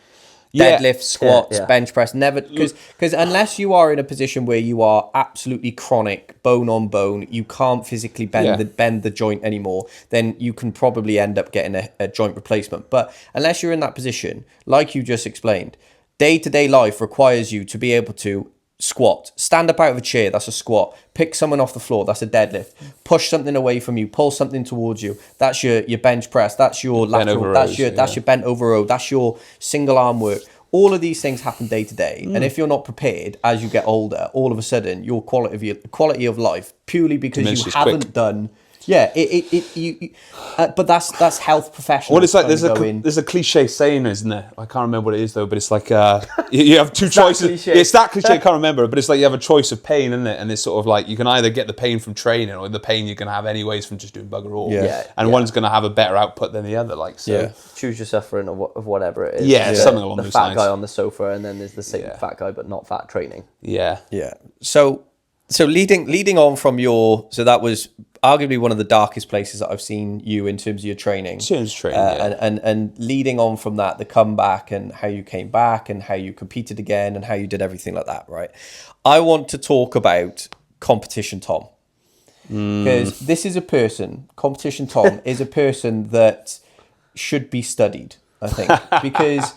deadlifts, squats, bench press, never, because unless you are in a position where you are absolutely chronic, bone on bone, you can't physically bend the joint anymore, then you can probably end up getting a joint replacement. But unless you're in that position, like you just explained, day-to-day life requires you to be able to squat, stand up out of a chair, that's a squat, pick someone off the floor, that's a deadlift, push something away from you, pull something towards you, that's your bench press, that's your lateral, that's your bent over row, that's your single arm work. All of these things happen day to day, and if you're not prepared as you get older, all of a sudden your quality of life, purely because you haven't done. But that's health professionals. Well, it's like there's a cliche saying, isn't there? I can't remember what it is though, but it's like you have two choices. It's that cliche, I can't remember, but it's like you have a choice of pain, isn't it? And it's sort of like you can either get the pain from training or the pain you can have anyways from just doing bugger all. And one's going to have a better output than the other. Like choose your suffering of whatever it is. Something along those lines. The fat guy on the sofa, and then there's the same fat guy but not fat training. So leading on from that was arguably one of the darkest places that I've seen you in terms of your training. And leading on from that, the comeback and how you came back and how you competed again and how you did everything like that, right? I want to talk about Competition Tom. Because this is Competition Tom is a person that should be studied, I think. Because,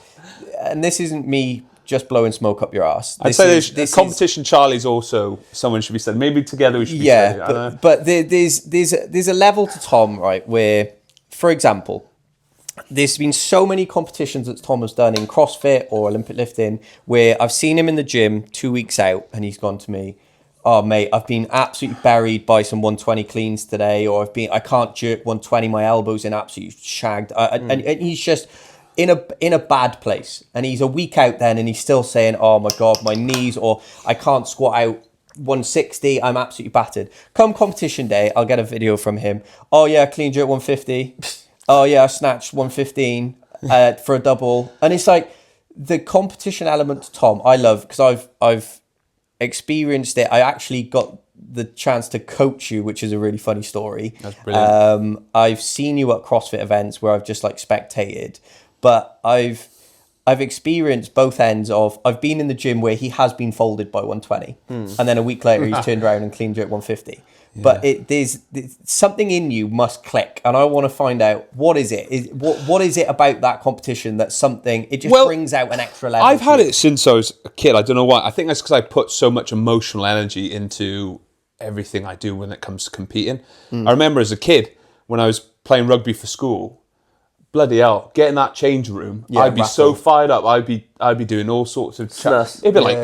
and this isn't me just blowing smoke up your ass. I'd say Competition Charlie's also someone should be studied. Maybe together we should be studied. But there's a level to Tom, right, where for example, there's been so many competitions that Tom has done in CrossFit or Olympic lifting where I've seen him in the gym 2 weeks out and he's gone to me, oh mate, I've been absolutely buried by some 120 cleans today, or I can't jerk 120, my elbow's in absolutely shagged. And he's just in a bad place. And he's a week out then and he's still saying, oh my God, my knees, or I can't squat out 160, I'm absolutely battered. Come competition day, I'll get a video from him. Oh yeah, clean jerk 150. Oh yeah, I snatched 115 for a double. And it's like the competition element to Tom, I love, because I've experienced it. I actually got the chance to coach you, which is a really funny story. That's brilliant. I've seen you at CrossFit events where I've just like spectated, but I've experienced both ends of, I've been in the gym where he has been folded by 120 and then a week later he's turned around and clean jerk 150. Yeah. But there's something in you must click, and I want to find out what is it. What is it about that competition that something it just brings out an extra level? I've had it since I was a kid. I don't know why. I think that's because I put so much emotional energy into everything I do when it comes to competing. I remember as a kid when I was playing rugby for school. Bloody hell! Get in that change room. Yeah, I'd be so fired up. I'd be doing all sorts of Snus. It'd be like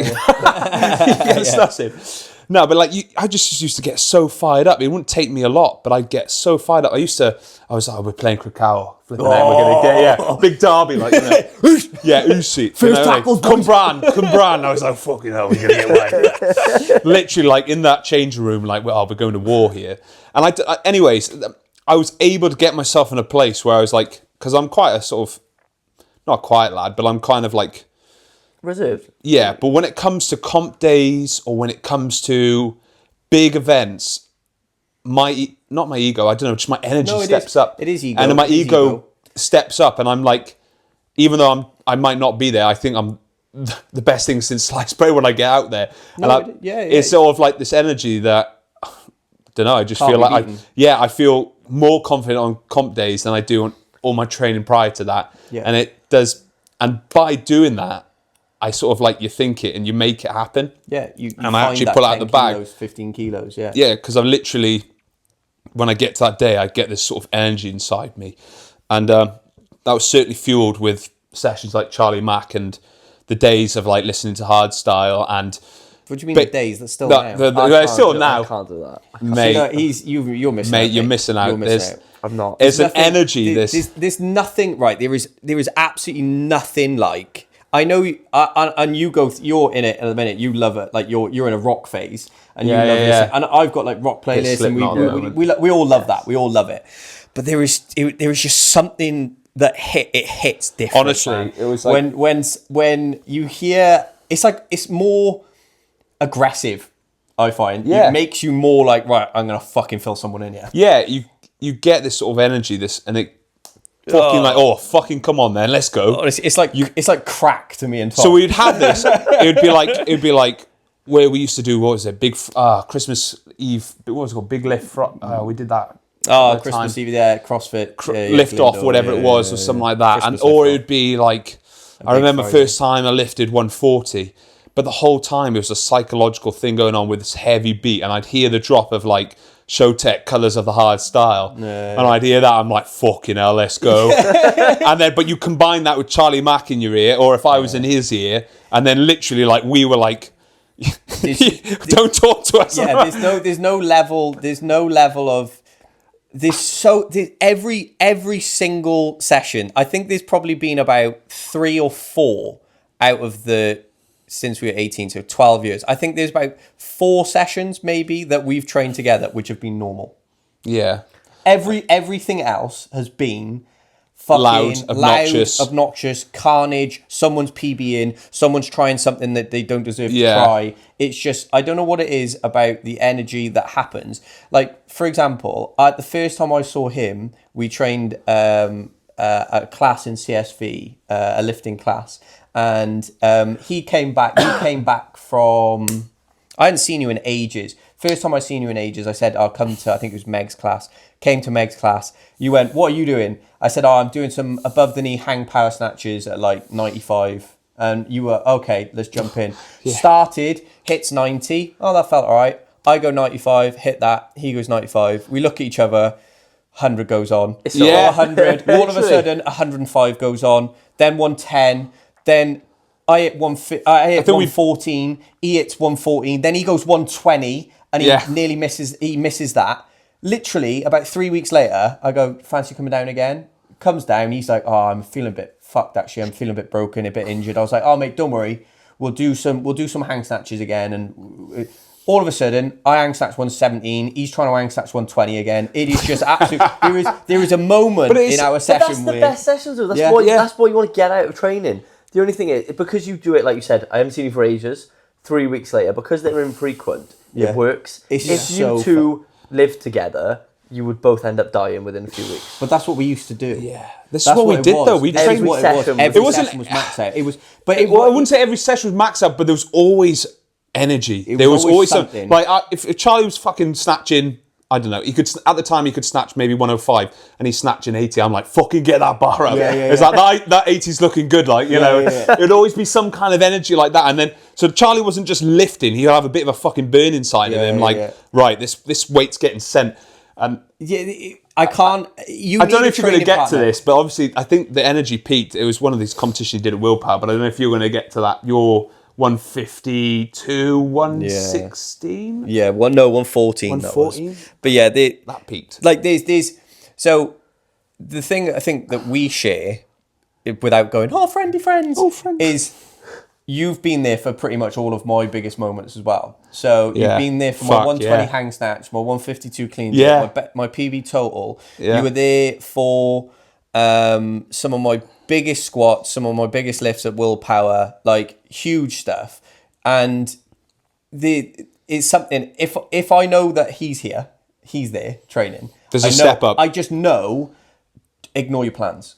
snussing. No, but like I just used to get so fired up. It wouldn't take me a lot, but I'd get so fired up. I was like, we're playing Krakow. Flipping out, we're gonna get big derby, like Usyk. First tackles, Cumbran. I was like, fucking hell, we're gonna get one. Literally, like in that change room, like, we're going to war here. And anyways, I was able to get myself in a place where I was like, because I'm quite a sort of, not a quiet lad, but I'm kind of like, reserved. Yeah, but when it comes to comp days or when it comes to big events, not my ego, I don't know, just my energy steps up. It is ego. And my ego steps up, and I'm like, even though I might not be there, I think I'm the best thing since sliced bread when I get out there. It's sort of like this energy that, I don't know, I just feel like I feel more confident on comp days than I do on all my training prior to that. Yeah. And it does, and by doing that, I sort of like, you think it and you make it happen. Yeah, you and I actually pull out the bag. Kilos, 15 kilos, yeah. Yeah, because I'm literally, when I get to that day, I get this sort of energy inside me. And that was certainly fueled with sessions like Charlie Mack and the days of like listening to hardstyle and... What do you mean the days? That's still now? They're still now. I can't do that. Mate, you're missing out. Mate, you're missing out. I'm not. There's an energy. There's nothing, right, there is absolutely nothing like... I know, and you're in it at the minute. You love it, like you're in a rock phase, and you love this. And I've got like rock playlists, and we all love that. We all love it. But there is just something that hits different. Honestly, it was like when you hear, it's more aggressive. I find it makes you more like, right, I'm gonna fucking fill someone in here. Yeah, you get this sort of energy, and it. Fucking come on then, let's go. It's like crack to me and Tom. So we'd have this. It'd be like where we used to do, what was it, big Christmas Eve, what was it called, big lift, we did that. Christmas Eve, CrossFit. Lift off, whatever it was, or something like that. Christmas, or it would be like, I remember first time I lifted 140, but the whole time it was a psychological thing going on with this heavy beat, and I'd hear the drop of like, Showtech Colours of the Hard Style, and I'd hear that, I'm like, fucking hell, let's go. And then, but you combine that with Charlie Mack in your ear, or if I was in his ear, and then literally like we were like, don't talk to us. Yeah, there's no level of every single session. I think there's probably been about 3 or 4 out of the, since we were 18, so 12 years. I think there's about 4 sessions maybe that we've trained together, which have been normal. Yeah. Everything else has been fucking loud, obnoxious, carnage, someone's PBing, someone's trying something that they don't deserve to try. It's just, I don't know what it is about the energy that happens. Like, for example, the first time I saw him, we trained a class in CSV, a lifting class. And he came back from, I hadn't seen you in ages. First time I seen you in ages, I said, I'll come to, I think it was Meg's class. Came to Meg's class. You went, what are you doing? I said, I'm doing some above the knee hang power snatches at like 95. And you were, okay, let's jump in. Yeah. Started, hits 90. Oh, that felt all right. I go 95, hit that. He goes 95. We look at each other. 100 goes on. It's So Yeah. 100. All of a Literally. sudden, 105 goes on. Then 110. Then I hit 114. He hits 114. Then he goes 120, and he nearly misses. He misses that. Literally, about 3 weeks later, I go, fancy coming down again? Comes down. He's like, oh, I'm feeling a bit fucked actually. I'm feeling a bit broken, a bit injured. I was like, oh mate, don't worry. We'll do some hang snatches again. And all of a sudden, I hang snatch 117. He's trying to hang snatch 120 again. It is just absolute. There is a moment in our session that's the best sessions though. That's what you want to get out of training. The only thing is, because you do it, like you said, I haven't seen you for ages, 3 weeks later, because they're infrequent, it works. If you two live together, you would both end up dying within a few weeks. But that's what we used to do. Yeah. This is what we did though. We trained every session. Every session was max out. I wouldn't say every session was max out, but there was always energy. There was always something. Like if Charlie was fucking snatching, I don't know, he could at the time he could snatch maybe 105 and he's snatching 80. I'm like, fucking get that bar up. It's like that 80's looking good, like, you know. It would always be some kind of energy like that. And then so Charlie wasn't just lifting, he'd have a bit of a fucking burn inside of him, right, this weight's getting sent. I can't. I don't know if you're going to get to this, but obviously I think the energy peaked. It was one of these competitions you did at Willpower, but I don't know if you're going to get to that. Your 152, 116? Yeah, 114. 114? But yeah, that peaked. Like there's so the thing I think that we share without going, oh, friendly friends, is you've been there for pretty much all of my biggest moments as well. So you've been there for my 120 hang snatch, my 152 clean, my PB total. You were there for some of my biggest squats, some of my biggest lifts at Willpower, like huge stuff. And it's something, if I know that he's there training. There's a step up. I just know, ignore your plans.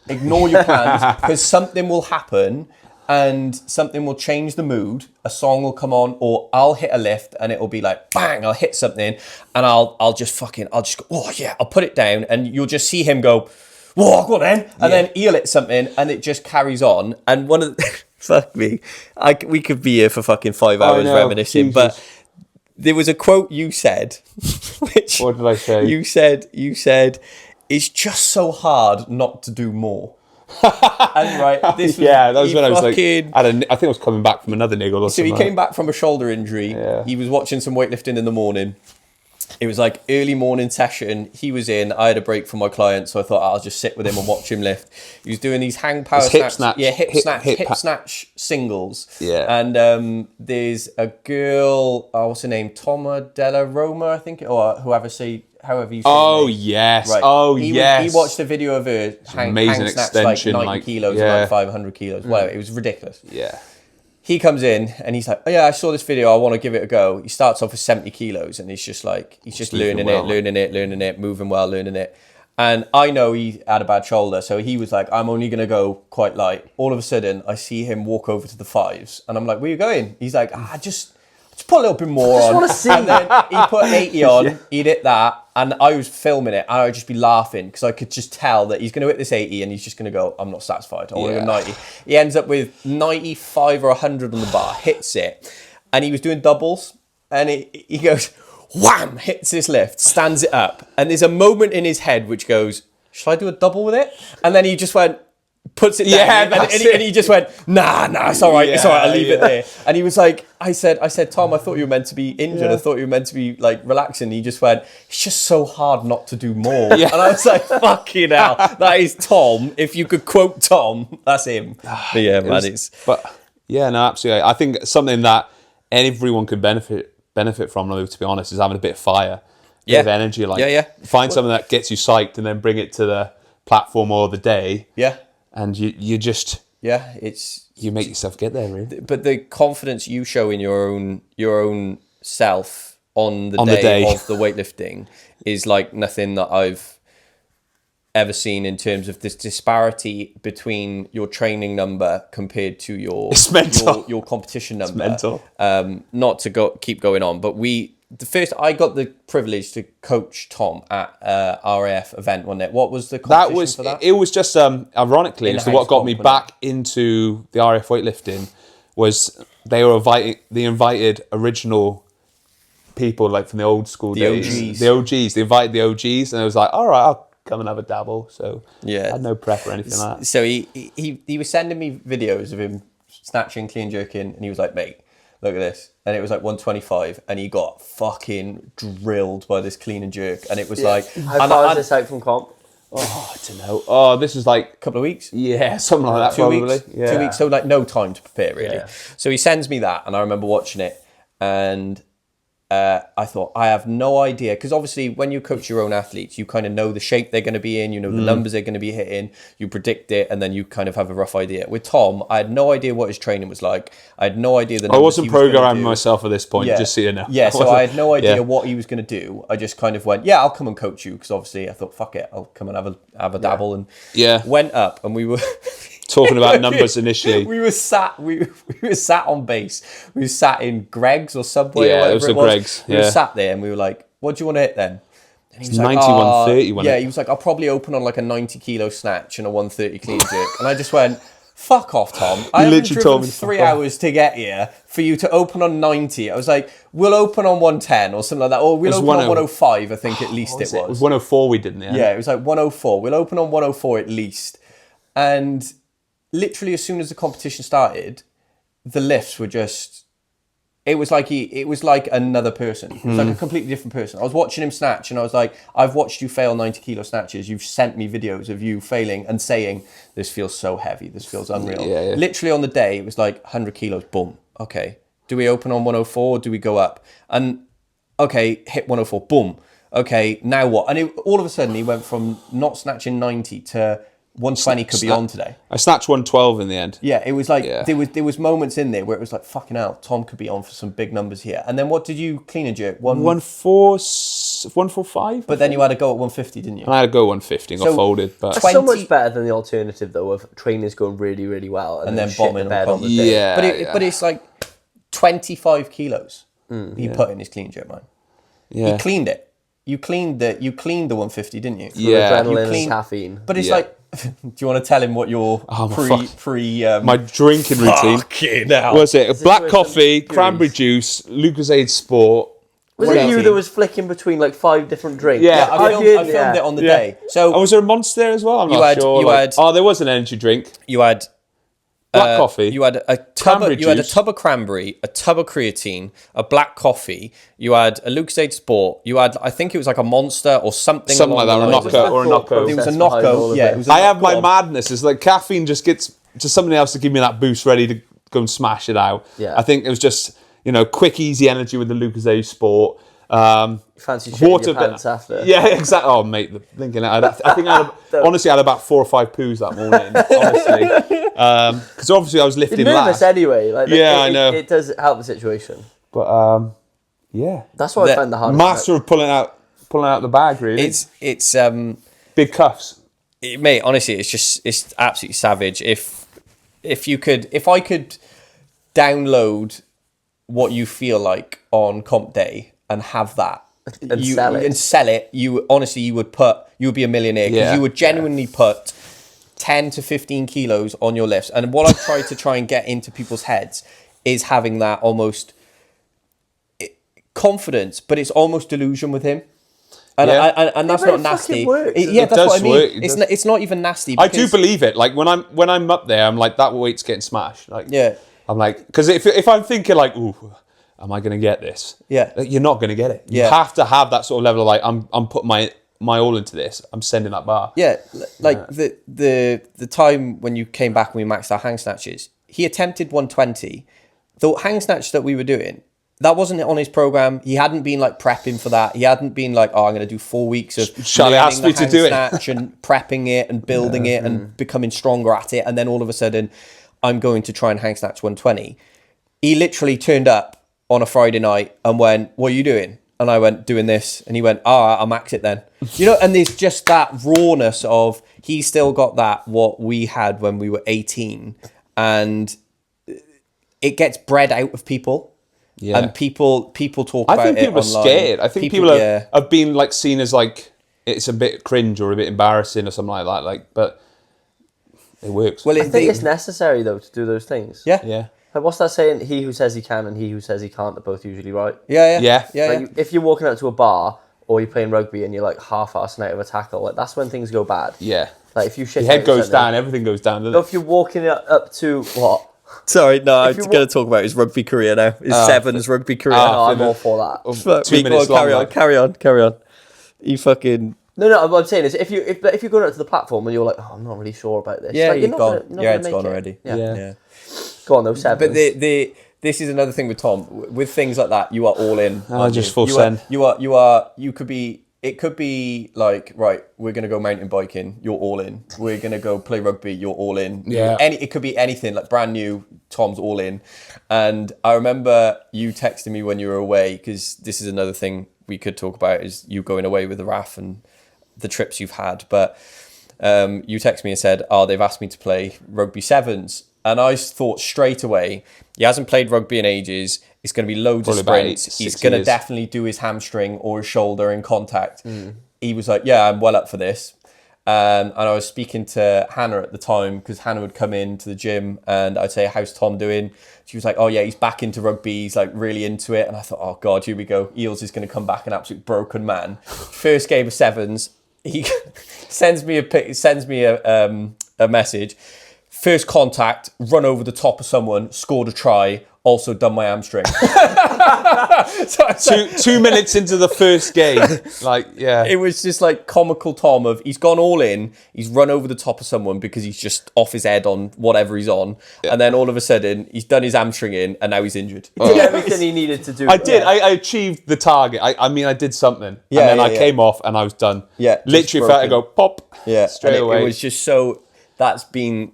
Ignore your plans, because something will happen and something will change the mood. A song will come on, or I'll hit a lift and it'll be like, bang, I'll hit something and I'll just go, oh yeah, I'll put it down, and you'll just see him go, whoa, go on then. And then he'll hit something and it just carries on. And one of the, fuck me, we could be here for fucking 5 hours reminiscing, but there was a quote you said, which... What did I say? You said, it's just so hard not to do more. And right, this was, that was when I was like, I think I was coming back from another niggle or something. So he came back from a shoulder injury. Yeah. He was watching some weightlifting in the morning. It was like early morning session. He was in. I had a break from my client, so I thought I'll just sit with him and watch him lift. He was doing these hang power snatch. Yeah, hip snatch singles. Yeah. And there's a girl. What's her name? Toma Della Roma, I think, or however you say. Oh yes. Right. Oh he yes. He watched a video of her hang snatch like 90 kilos, like 500 kilos. Whatever. It was ridiculous. Yeah. He comes in and he's like, oh yeah, I saw this video, I want to give it a go. He starts off with 70 kilos and he's just learning it, moving well, learning it. And I know he had a bad shoulder, so he was like, I'm only going to go quite light. All of a sudden, I see him walk over to the 5s and I'm like, where are you going? He's like, just put a little bit more on. I just want to see. And then he put 80 on, he did that, and I was filming it, and I would just be laughing because I could just tell that he's going to hit this 80 and he's just going to go, I'm not satisfied, I want to go 90. He ends up with 95 or 100 on the bar, hits it, and he was doing doubles, and he goes, wham, hits this lift, stands it up, and there's a moment in his head which goes, should I do a double with it? And then he just went, puts it down, and he just went, nah, it's all right, I'll leave it there. And he was like, I said, Tom, I thought you were meant to be injured. I thought you were meant to be like relaxing. He just went, it's just so hard not to do more. And I was like, fucking hell, that is Tom. If you could quote Tom, that's him. But yeah, man, absolutely. I think something that everyone could benefit from, though, to be honest, is having a bit of fire, a bit of energy. Find something that gets you psyched and then bring it to the platform or the day. Yeah. And you just you make yourself get there, really. But the confidence you show in your own self on the day of the weightlifting is like nothing that I've ever seen in terms of this disparity between your training number compared to your competition number. It's mental. Not to keep going on, but I got the privilege to coach Tom at RAF event one day. What was the competition for that? It was just, ironically, so what got me back into the RAF weightlifting was they invited original people like from the old school days. OGs. The OGs. They invited the OGs, and I was like, all right, I'll come and have a dabble. So I had no prep or anything like that. So he was sending me videos of him snatching, clean jerking, and he was like, mate, look at this. And it was like 125, and he got fucking drilled by this clean and jerk. And it was like... How far is this out from comp? Oh, I don't know. Oh, this was like... A couple of weeks? Yeah, something like that, probably. 2 weeks? Yeah. 2 weeks, so like no time to prepare, really. Yeah. So he sends me that, and I remember watching it, and I thought, I have no idea, because obviously when you coach your own athletes, you kind of know the shape they're going to be in, you know the numbers they're going to be hitting, you predict it, and then you kind of have a rough idea. With Tom, I had no idea what his training was like. I had no idea the numbers I wasn't he was programming myself at this point, just so you know. Yeah, so I had no idea what he was going to do. I just kind of went, yeah, I'll come and coach you, because obviously I thought, fuck it, I'll come and have a dabble, and went up, and we were... Talking about numbers initially. We were sat on base. We were sat in Greg's or Subway or whatever it was the Greg's. We were sat there and we were like, what do you want to hit then? And he was like, 9130, wasn't it? he was like, I'll probably open on like a 90 kilo snatch and a 130 clean jerk. And I just went, fuck off, Tom. I haven't literally told driven me 3 hours to get here for you to open on 90. I was like, we'll open on 110 or something like that. Or we'll open on 105, I think at least it was. It was 104 we did in the end. Yeah, it was like 104. We'll open on 104 at least. And... literally, as soon as the competition started, the lifts were just... It was like another person. It was like a completely different person. I was watching him snatch, and I was like, I've watched you fail 90 kilo snatches. You've sent me videos of you failing and saying, this feels so heavy. This feels unreal. Yeah. Literally on the day, it was like 100 kilos. Boom. Okay. Do we open on 104? Do we go up? And okay, hit 104. Boom. Okay, now what? And all of a sudden, he went from not snatching 90 to... 120 could be on today. I snatched 112 in the end. Yeah, it was like there was moments in there where it was like, fucking hell, Tom could be on for some big numbers here. And then what did you clean and jerk? 145. But then you had to go at 150, didn't you? And I had to go 150 and got folded. But That's so much better than the alternative though of trainers going really, really well and then bombing the bed on the day. Yeah, but it's like 25 kilos he put in his clean jerk, man. Yeah. He cleaned it. You cleaned the 150, didn't you? Adrenaline and caffeine. But it's like, do you want to tell him what your my drinking routine was? It black coffee, cranberry juice, Lucozade Sport. Was it you that was flicking between like 5 different drinks? Yeah, I filmed it on the day. So was there a Monster there as well? I'm not sure. There was an energy drink. You had black coffee. You had a tub of cranberry, a tub of creatine, a black coffee. You had a Lucozade Sport. You had, I think it was like a Monster or something like that, or a Knocko. It was a Knocko. Yeah, I have my madness. It's like caffeine just gets to something else to give me that boost, ready to go and smash it out. Yeah. I think it was just quick, easy energy with the Lucozade Sport. Fancy shitting your pants after. Yeah, exactly. Oh, mate, thinking I think I had about 4 or 5 poos that morning. Honestly, because obviously I was lifting. You're nervous anyway. Like, I know it does help the situation. But that's what I find the hardest. Master of pulling out the bag. Really, it's big cuffs. Mate, honestly, it's absolutely savage. If I could download what you feel like on comp day and have that and sell it, you would be a millionaire, because you would genuinely put 10 to 15 kilos on your lifts. And what I've tried to try and get into people's heads is having that almost confidence, but it's almost delusion with him. And that's not nasty. That's what I mean. It's not even nasty. I do believe it. Like when I'm up there, I'm like, that weight's getting smashed. Like I'm like, because if I'm thinking like, ooh, am I going to get this? Yeah, you're not going to get it. You have to have that sort of level of like, I'm putting my all into this. I'm sending that bar. Yeah, like the time when you came back and we maxed our hang snatches, he attempted 120. The hang snatch that we were doing, that wasn't on his program. He hadn't been like prepping for that. He hadn't been like, I'm going to do 4 weeks of Charlie asked me to do snatch and prepping it and building it and becoming stronger at it. And then all of a sudden, I'm going to try and hang snatch 120. He literally turned up on a Friday night and went, what are you doing? And I went, doing this. And he went, I'll max it then. And there's just that rawness of, he's still got that, what we had when we were 18. And it gets bred out of people. Yeah. And people talk about it. I think people are scared. I think people have been like seen as like, it's a bit cringe or a bit embarrassing or something like that. Like, but it works. Well, I think it's necessary though to do those things. Yeah. Like, what's that saying? He who says he can and he who says he can't are both usually right. Yeah. Like, if you're walking out to a bar or you're playing rugby and you're like half-assing out of a tackle, like that's when things go bad. Yeah. Like if you shit Your head goes down, everything goes down, doesn't So it? if you're walking up to what? Sorry, no, I'm just going to talk about his rugby career now. His sevens rugby career. No, I'm all for that. Fuck 2 me, minutes go on, long. carry on. You fucking... No, what I'm saying is if you're going out to the platform and you're like, oh, I'm not really sure about this. Yeah, like, you've you're gone. not gonna Your head's make gone it. already. Yeah. Go on, those sevens. But this is another thing with Tom. With things like that, you are all in. Just you? full send. You could be... It could be like, right, we're going to go mountain biking, you're all in. We're going to go play rugby, you're all in. Yeah. It could be anything, like brand new, Tom's all in. And I remember you texting me when you were away, because this is another thing we could talk about, is you going away with the RAF and the trips you've had. But you texted me and said, they've asked me to play rugby sevens. And I thought straight away, he hasn't played rugby in ages. It's going to be loads Probably of sprints. He's going to years. definitely do his hamstring or his shoulder in contact. He was like, yeah, I'm well up for this. And I was speaking to Hannah at the time, because Hannah would come into the gym and I'd say, how's Tom doing? She was like, oh yeah, he's back into rugby. He's like really into it. And I thought, oh God, here we go. Eeles is going to come back an absolute broken man. First game of sevens, he sends me a message. First contact, run over the top of someone, scored a try, also done my hamstring. So 2 minutes into the first game. It was just like comical Tom of, he's gone all in, he's run over the top of someone because he's just off his head on whatever he's on. Yeah. And then all of a sudden, he's done his hamstring in and now he's injured. He did everything he needed to do. I did. I achieved the target. I mean, I did something. Yeah, and then I came off and I was done. Yeah. Literally felt it go pop. Yeah. Straight away. It was just so, that's being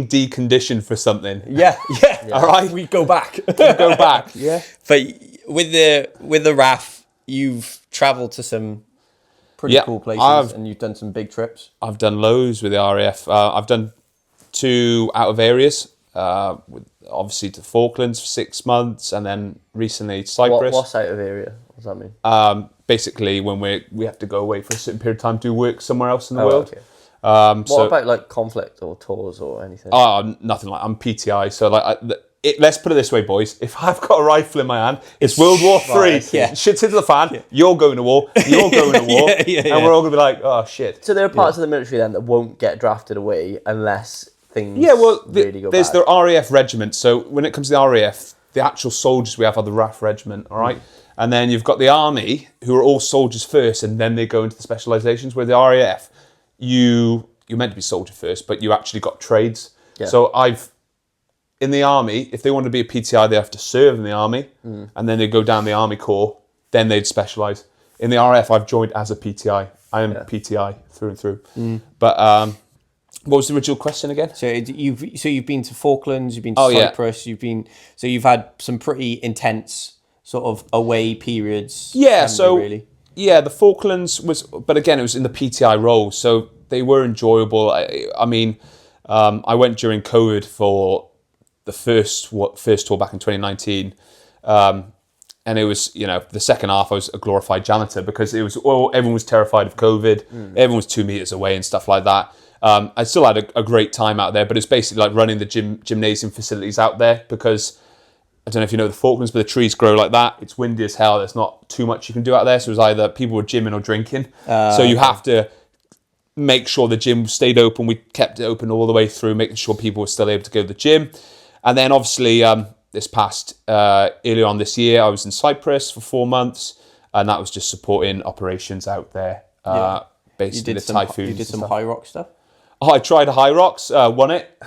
deconditioned for something. Yeah. All right, we go back. Yeah. But with the RAF, you've travelled to some pretty cool places, and you've done some big trips. I've done loads with the RAF. I've done 2 out of areas. Obviously to Falklands for 6 months, and then recently to Cyprus. What's out of area? What does that mean? Basically, when we have to go away for a certain period of time to do work somewhere else in the world. Okay. What about like conflict or tours or anything? Nothing like. I'm PTI, so like, let's put it this way, boys. If I've got a rifle in my hand, it's World War III. Shit's into the fan. You're going to war. You're going to war, and we're all gonna be like, oh shit. So there are parts of the military then that won't get drafted away unless things really go there's bad. the RAF regiment. So when it comes to the RAF, the actual soldiers we have are the RAF regiment, all right? And then you've got the army, who are all soldiers first, and then they go into the specializations. Where the RAF, you're meant to be soldier first, but you actually got trades. Yeah. So in the army, if they want to be a PTI, they have to serve in the army, and then they go down the army corps, then they'd specialise. In the RAF, I've joined as a PTI. I am PTI through and through. But what was the original question again? So you've been to Falklands, you've been to Cyprus, you've had some pretty intense sort of away periods. Yeah, the Falklands but again, it was in the PTI role, so they were enjoyable. I mean, I went during COVID for the first tour back in 2019, and it was, the second half I was a glorified janitor because it was everyone was terrified of COVID, everyone was 2 meters away and stuff like that. I still had a great time out there, but it's basically like running the gymnasium facilities out there because I don't know if you know the Falklands, but the trees grow like that. It's windy as hell. There's not too much you can do out there. So it was either people were gymming or drinking. So you have to make sure the gym stayed open. We kept it open all the way through, making sure people were still able to go to the gym. And then obviously this past, earlier on this year, I was in Cyprus for 4 months. And that was just supporting operations out there. Basically the typhoons. You did some high rock stuff? Oh, I tried a high rocks, won it.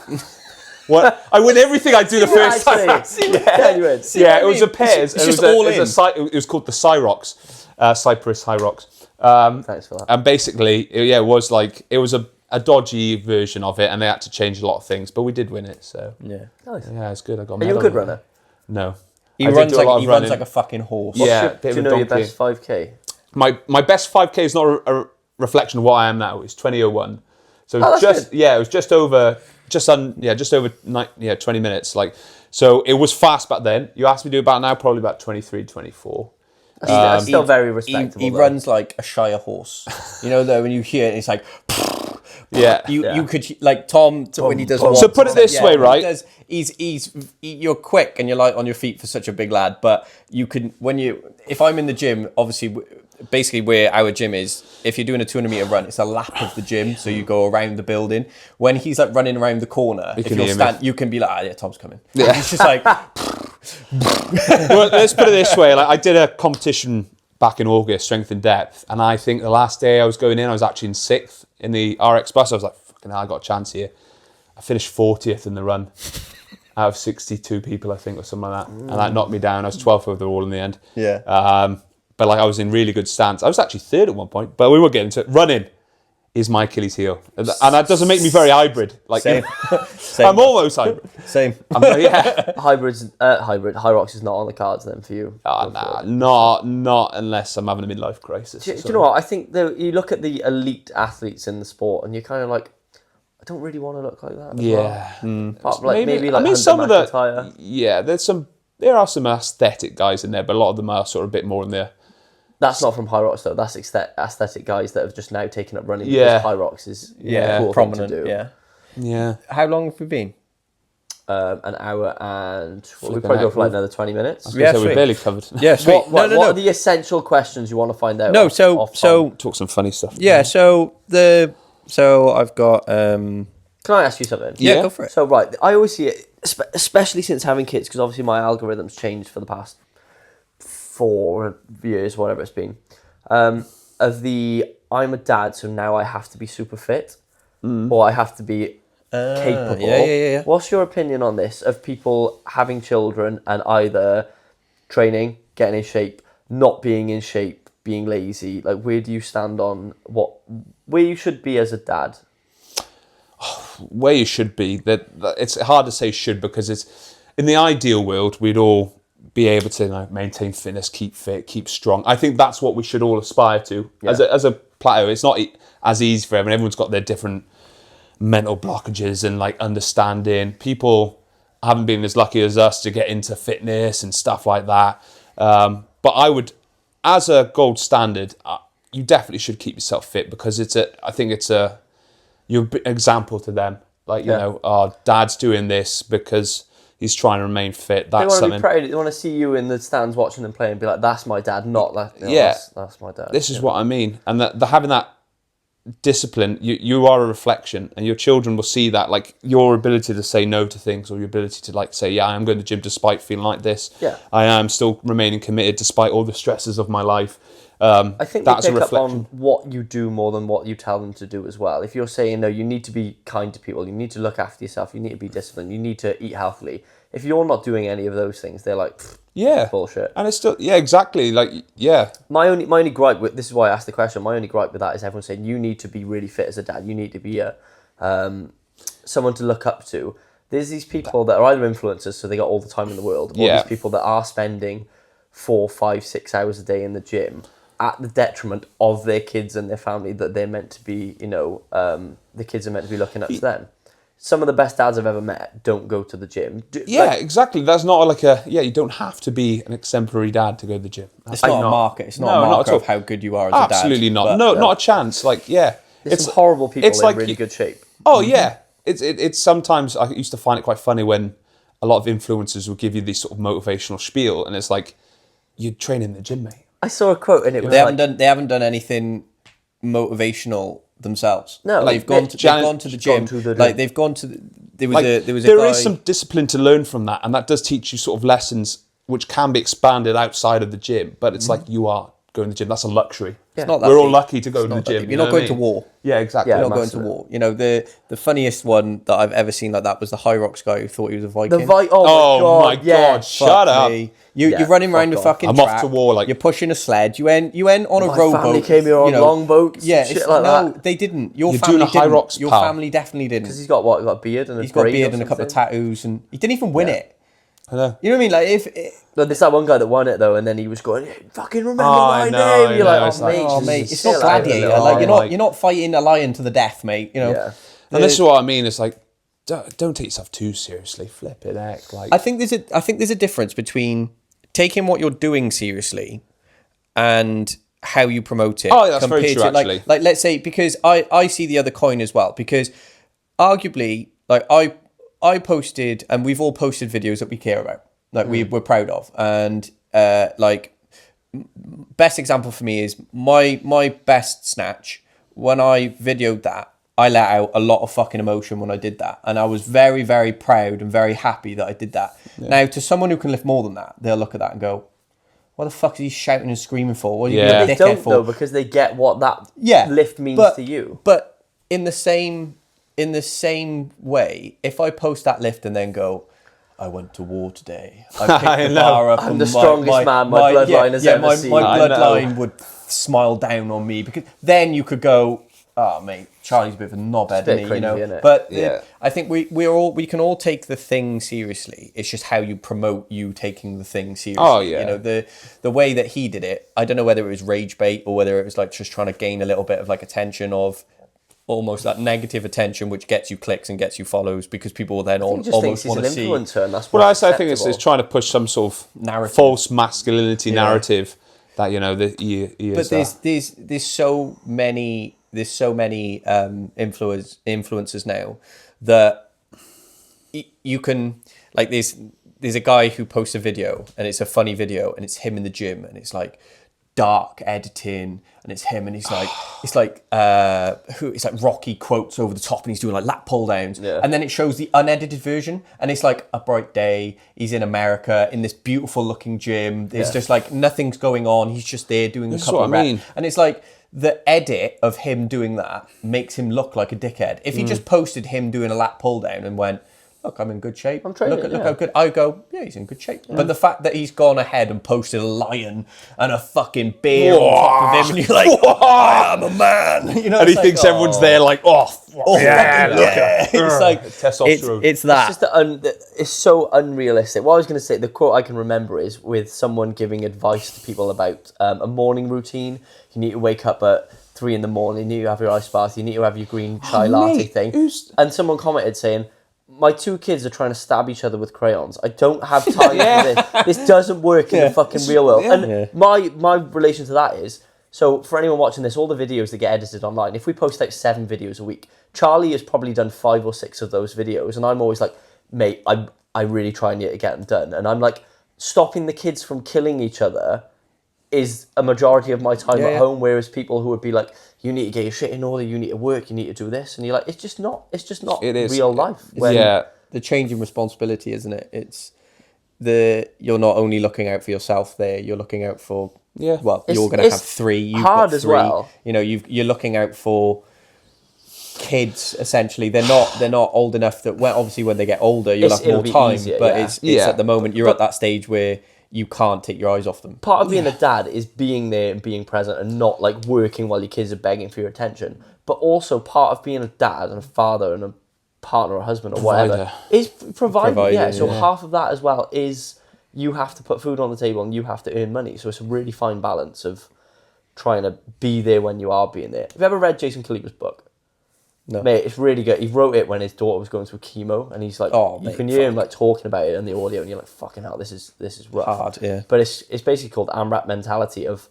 I win everything I do the first time. It was a pairs. It's just all in. It was called the Cyrox, Cyprus High Rocks. Thanks for that. And basically, it was a dodgy version of it, and they had to change a lot of things, but we did win it. So nice. Yeah, it's good. I got. Are you a good runner? No. He runs like a fucking horse. Do you know your best 5K? My best 5K is not a reflection of what I am now. It's 20:01. So it was just over 20 minutes. So it was fast back then. You asked me to do about now, probably about 23, 24. That's still very respectable. He runs like a Shire horse. When you hear it, it's like Yeah. You could like Tom when he does. So put it this way, right? You're quick and you're light on your feet for such a big lad, but you can if I'm in the gym, obviously. Basically, where our gym is, if you're doing a 200-meter run, it's a lap of the gym, so you go around the building. When he's like running around the corner, if you'll stand, you can be like, yeah, Tom's coming. Yeah. He's just like. Well, let's put it this way: like I did a competition back in August, strength and depth, and I think the last day I was going in, I was actually in 6th in the RX bus. I was like, fucking hell, I got a chance here. I finished 40th in the run out of 62 people, I think, or something like that, and that knocked me down. I was 12th overall in the end. Yeah. But like I was in really good stance. I was actually 3rd at one point, but we were getting to it. Running is my Achilles heel, and that doesn't make me very hybrid. Like Same. I'm almost hybrid. Same. I'm like, yeah. High rocks is not on the cards then for you. Nah, not unless I'm having a midlife crisis. Do you know what? I think you look at the elite athletes in the sport, and you're kind of like, I don't really want to look like that. Well. Like maybe like some of McIntyre. There are some aesthetic guys in there, but a lot of them are sort of a bit more in there. That's not from High Rocks though. That's aesthetic guys that have just now taken up running because High Rocks is a cool prominent. thing to do. Yeah. How long have we been? An hour and we'll probably go for like another 20 minutes. So we're barely covered. Yeah, sweet. What are the essential questions you want to find out? So talk some funny stuff. Yeah. So I've got. Can I ask you something? Yeah, go for it. So right, I always see it, especially since having kids, because obviously my algorithm's changed for the past 4 years, whatever it's been. Of the I'm a dad, so now I have to be super fit, or I have to be capable. Yeah. What's your opinion on this? Of people having children and either training, getting in shape, not being in shape, being lazy. Like, where do you stand on where you should be as a dad? Where you should be. That it's hard to say should, because it's in the ideal world we'd all be able to maintain fitness, keep fit, keep strong. I think that's what we should all aspire to as a plateau. It's not as easy for everyone. Everyone's got their different mental blockages and like understanding. People haven't been as lucky as us to get into fitness and stuff like that. But I would, as a gold standard, you definitely should keep yourself fit, because you're an example to them. Like, you know, our dad's doing this because he's trying to remain fit. That's something. Be proud. They want to see you in the stands watching them play and be like, "That's my dad," not that. That's my dad. This is what I mean, and that having that discipline, you are a reflection, and your children will see that, like your ability to say no to things, or your ability to like say, "Yeah, I am going to the gym despite feeling like this. Yeah, I am still remaining committed despite all the stresses of my life." I think that's they pick up on what you do more than what you tell them to do as well. If you're saying, no, you need to be kind to people, you need to look after yourself, you need to be disciplined, you need to eat healthily. If you're not doing any of those things, they're like, bullshit. And it's still, exactly. Like, My only gripe with, this is why I asked the question, my only gripe with that is everyone saying you need to be really fit as a dad, you need to be someone to look up to. There's these people that are either influencers, so they got all the time in the world, or these people that are spending 4, 5, 6 hours a day in the gym, at the detriment of their kids and their family that they're meant to be, the kids are meant to be looking up to them. Some of the best dads I've ever met don't go to the gym. Exactly. That's not like you don't have to be an exemplary dad to go to the gym. It's not a market. It's not a marker of how good you are as a dad. Absolutely not. Not a chance. Like, there's some horrible people in really good shape. Oh, yeah. It's sometimes, I used to find it quite funny when a lot of influencers will give you this sort of motivational spiel, and it's like, you train in the gym, mate. I saw a quote and it was they haven't done anything motivational themselves. No, like they've gone to the gym. There is some discipline to learn from that, and that does teach you sort of lessons which can be expanded outside of the gym. But it's like you are going to the gym. That's a luxury. Yeah. It's not that We're all lucky to go to the gym. You're not going to war. Yeah, exactly. You're not going to war. You know, the funniest one that I've ever seen like that was the High Rocks guy who thought he was a Viking. Oh my god! Shut up. You're running around the fucking track. I'm off to war. Like, you're pushing a sled. You went on a rowboat. My family came here on longboats. Yeah, shit like that. No, they didn't. You're doing a High Rocks. Your family definitely didn't. Because he's got what? He's got a beard and he's got a beard and a couple of tattoos, and he didn't even win it. I know. You know what I mean? Like there's that one guy that won it though, and then he was going, "Fucking remember my name." You're like, "Oh mate, it's not Gladiator. Like you're not fighting a lion to the death, mate. You know." Yeah. And this is what I mean. It's like, don't take yourself too seriously. Flip it, heck. Like, I think there's a difference between taking what you're doing seriously and how you promote it. Oh, that's very true, to, actually. Like, let's say, because I see the other coin as well, because arguably, like, I posted, and we've all posted videos that we care about, like we're proud of, and like, best example for me is my best snatch. When I videoed that, I let out a lot of fucking emotion when I did that, and I was very, very proud and very happy that I did that. Now, to someone who can lift more than that, they'll look at that and go, what the fuck is he shouting and screaming for? What are you being a They dickhead don't for? though, because they get what that lift means to you. But in the same way, if I post that lift and then go, I went to war today. I picked the bar up. I'm the strongest man my bloodline has ever seen. My bloodline would smile down on me, because then you could go, oh mate, Charlie's a bit of a knobhead, isn't he? cringy, You know. isn't it? But I think we can all take the thing seriously. It's just how you promote you taking the thing seriously. Oh yeah. You know, the way that he did it. I don't know whether it was rage bait or whether it was like just trying to gain a little bit of like attention, of almost that negative attention, which gets you clicks and gets you follows, because people will then almost want to see. Influencer, and that's Well, I think it's trying to push some sort of narrative, false masculinity narrative that, you know, that he is. But there's so many influencers now that you can, like, there's a guy who posts a video and it's a funny video and it's him in the gym and it's like dark editing and it's him and he's like it's like Rocky quotes over the top and he's doing like lat pull downs, and then it shows the unedited version and it's like a bright day, he's in America in this beautiful looking gym, there's just like nothing's going on, he's just there doing a couple of reps, and it's like the edit of him doing that makes him look like a dickhead. If he just posted him doing a lat pull down and went, look, I'm in good shape. I'm training. Look how good. I go, yeah, he's in good shape. Yeah. But the fact that he's gone ahead and posted a lion and a fucking bear on top of him, and you're like, I am a man. You know, and he thinks everyone's there like, it's like testosterone. It's that. It's just it's so unrealistic. What I was going to say, the quote I can remember is with someone giving advice to people about a morning routine. You need to wake up at 3 a.m. You need to have your ice bath. You need to have your green chai latte thing. And someone commented saying, my 2 kids are trying to stab each other with crayons. I don't have time for this. This doesn't work in the fucking real world. And my relation to that is, so for anyone watching this, all the videos that get edited online, if we post like 7 videos a week, Charlie has probably done 5 or 6 of those videos. And I'm always like, mate, I really try and get them done. And I'm like, stopping the kids from killing each other is a majority of my time at home, whereas people who would be like, you need to get your shit in order, you need to work, you need to do this, and you're like, it's just not real life. The change in responsibility, isn't it? It's you're not only looking out for yourself there, you're looking out for you're going to have 3. You've hard got 3. As well. You know, you're looking out for kids. Essentially, they're not old enough that obviously when they get older, you'll have more time. Easier, but it's at the moment you're at that stage where you can't take your eyes off them. Part of being a dad is being there and being present and not like working while your kids are begging for your attention. But also part of being a dad and a father and a partner or husband or whatever is providing. So half of that as well is you have to put food on the table and you have to earn money. So it's a really fine balance of trying to be there when you are being there. Have you ever read Jason Kaliba's book? No. Mate, it's really good. He wrote it when his daughter was going through chemo, and he's like, you can hear him like talking about it in the audio, and you're like, fucking hell, this is rough. Hard, yeah. But it's basically called AMRAP mentality of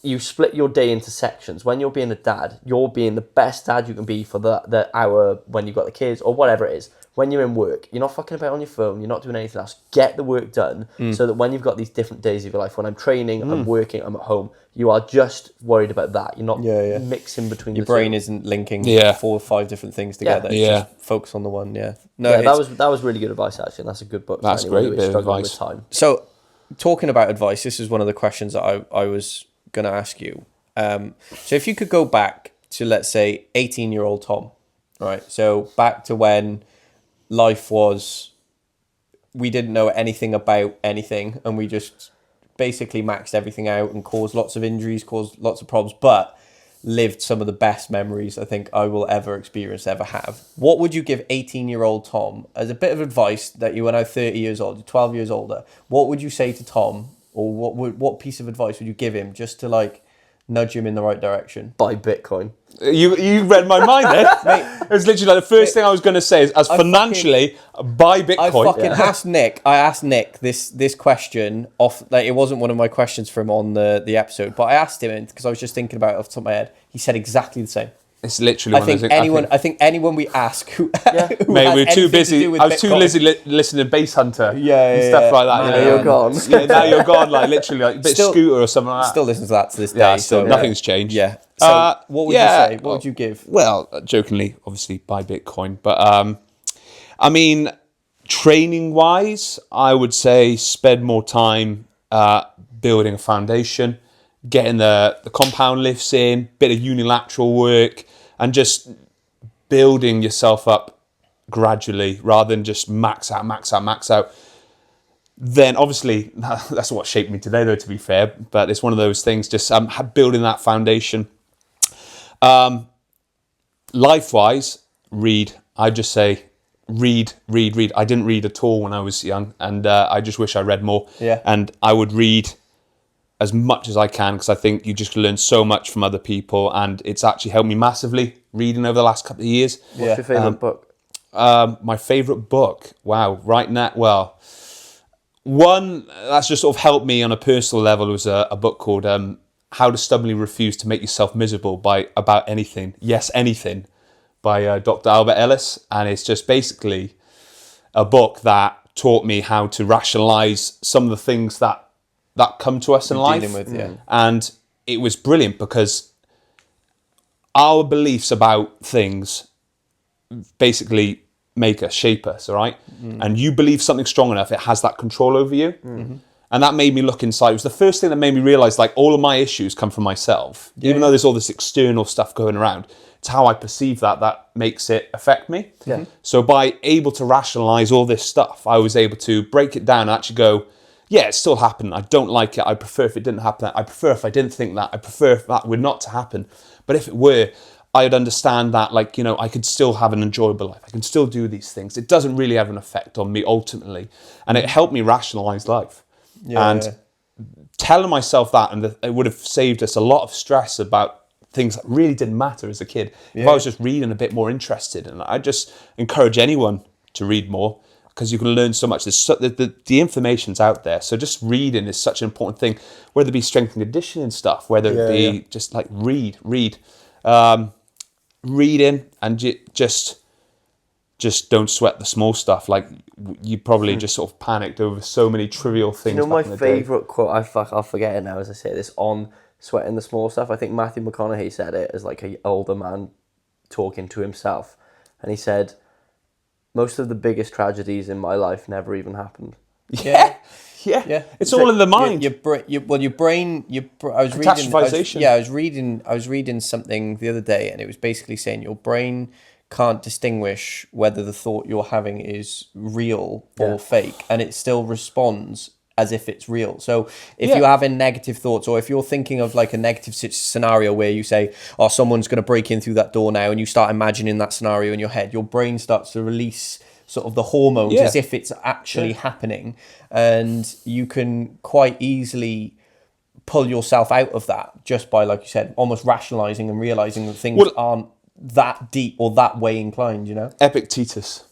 you split your day into sections. When you're being a dad, you're being the best dad you can be for the hour when you've got the kids or whatever it is. When you're in work, you're not fucking about on your phone, you're not doing anything else. Get the work done so that when you've got these different days of your life, when I'm training, I'm working, I'm at home, you are just worried about that. You're not mixing between your the brain two. isn't linking 4 or 5 different things together. It's just focus on the one. No, that was really good advice actually, and that's a good book. That's great bit of advice. With time. So, talking about advice, this is one of the questions that I was going to ask you. So if you could go back to, let's say, 18-year-old Tom, right? So back to when life was, we didn't know anything about anything, and we just basically maxed everything out and caused lots of injuries, caused lots of problems, but lived some of the best memories I think I will ever have. What would you give 18-year-old Tom as a bit of advice that you are now 30 years old, 12 years older? What would you say to Tom, or what piece of advice would you give him just to like nudge him in the right direction. Buy Bitcoin. You read my mind there. It was literally like the first thing I was going to say is, as financially, buy Bitcoin. I asked Nick this question off. Like, it wasn't one of my questions for him on the episode, but I asked him because I was just thinking about it off the top of my head. He said exactly the same. It's literally. I think anyone we ask who mate, we're too busy. I was too busy listening to Bass Hunter. And stuff like that. You're gone. Yeah, now you're gone. Like literally, like a bit of Scooter or something like that. Still listen to that to this day. Yeah, so nothing's changed. Yeah. So what would you say? What would you give? Well, jokingly, obviously, buy Bitcoin. But, I mean, training-wise, I would say spend more time building a foundation, getting the compound lifts in, bit of unilateral work, and just building yourself up gradually rather than just max out. Then obviously that's what shaped me today, though, to be fair, but it's one of those things, just building that foundation. Life-wise, read. I just say read. I didn't read at all when I was young, and I just wish I read more. Yeah. And I would read as much as I can, because I think you just learn so much from other people, and it's actually helped me massively reading over the last couple of years. What's your favourite book? My favourite book? Wow, right now, well, one that's just sort of helped me on a personal level was a book called How to Stubbornly Refuse to Make Yourself Miserable About Anything. Yes, Anything, by Dr. Albert Ellis. And it's just basically a book that taught me how to rationalise some of the things that come to us in life. And it was brilliant because our beliefs about things basically make us, shape us, all right? And you believe something strong enough, it has that control over you. And that made me look inside. It was the first thing that made me realise, like, all of my issues come from myself. Even though there's all this external stuff going around, it's how I perceive that makes it affect me. So by able to rationalise all this stuff, I was able to break it down and actually go, yeah, it's still happening. I don't like it. I prefer if it didn't happen. I prefer if I didn't think that. I prefer if that were not to happen. But if it were, I'd understand that, like, you know, I could still have an enjoyable life. I can still do these things. It doesn't really have an effect on me ultimately. And it helped me rationalise life. Telling myself that, and it would have saved us a lot of stress about things that really didn't matter as a kid. If I was just reading a bit more interested. And I just encourage anyone to read more, because you can learn so much. The information's out there. So just reading is such an important thing, whether it be strength and conditioning stuff, whether it be just like read. Reading, and just don't sweat the small stuff. Like, you probably just sort of panicked over so many trivial things. You know, my favourite quote, I'll forget it now as I say this, on sweating the small stuff. I think Matthew McConaughey said it as like an older man talking to himself. And he said, most of the biggest tragedies in my life never even happened. Yeah. It's all in the mind. Your brain. I was reading something the other day, and it was basically saying your brain can't distinguish whether the thought you're having is real or fake, and it still responds as if it's real. So if you're having negative thoughts, or if you're thinking of like a negative scenario where you say, oh, someone's going to break in through that door now, and you start imagining that scenario in your head, your brain starts to release sort of the hormones as if it's actually happening, and you can quite easily pull yourself out of that just by, like you said, almost rationalizing and realizing that things aren't that deep or that way inclined, you know? Epictetus,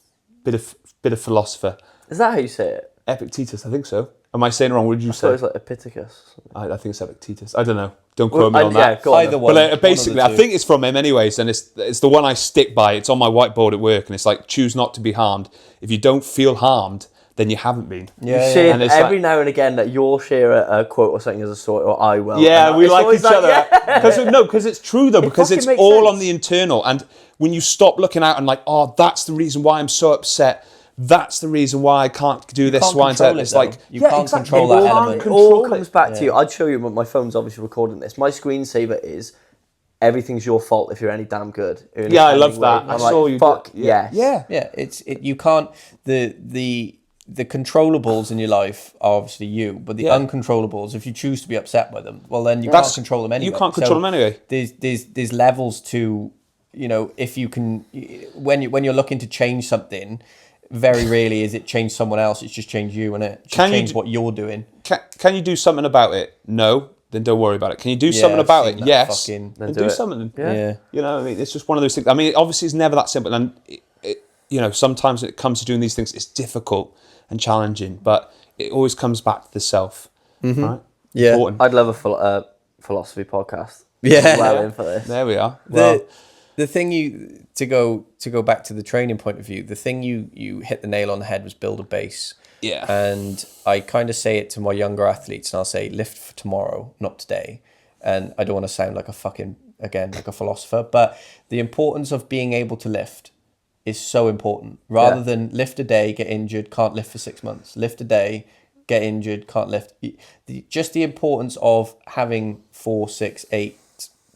bit of philosopher. Is that how you say it? Epictetus, I think so. Am I saying it wrong? What did you say? It's like Epictetus. I think it's Epictetus. I don't know. Don't quote me on that. Go on. Either one. But basically, I think it's from him anyways, and it's the one I stick by. It's on my whiteboard at work, and it's like, choose not to be harmed. If you don't feel harmed, then you haven't been. You share every now and again that you'll share a quote or something as a sort, or I will. Yeah, we like each other. Because it's true though, because it's all on the internal. And when you stop looking out and like, oh, that's the reason why I'm so upset. That's the reason why I can't do this. Why it's like you can't control that element. It all comes back to you. I'd show you, but my phone's obviously recording this. My screensaver is everything's your fault if you're any damn good. Yeah, I love that. I saw you. Fuck yes. Yeah. You can't the controllables in your life are obviously you, but the uncontrollables, if you choose to be upset by them, well then you can't control them anyway. You can't control them anyway. There's levels to, you know, if you can, when you're looking to change something, very rarely is it change someone else, it's just change you, and it change what you're doing. Can you do something about it? No. then don't worry about it. Can you do something about it? Yes. Then do something. Yeah. You know, I mean, it's just one of those things. I mean, obviously, it's never that simple. And, you know, sometimes when it comes to doing these things, it's difficult and challenging, but it always comes back to the self. Right? Yeah. Important. I'd love a philosophy podcast. Yeah. Well in for this. There we are. Well, The thing to go back to the training point of view, the thing you hit the nail on the head was build a base. yeah. And I kind of say it to my younger athletes, and I'll say lift for tomorrow, not today. And I don't want to sound like like a philosopher, but the importance of being able to lift is so important. Rather than lift a day, get injured, can't lift for 6 months. Lift a day, get injured, can't lift. Just the importance of having 4, 6, 8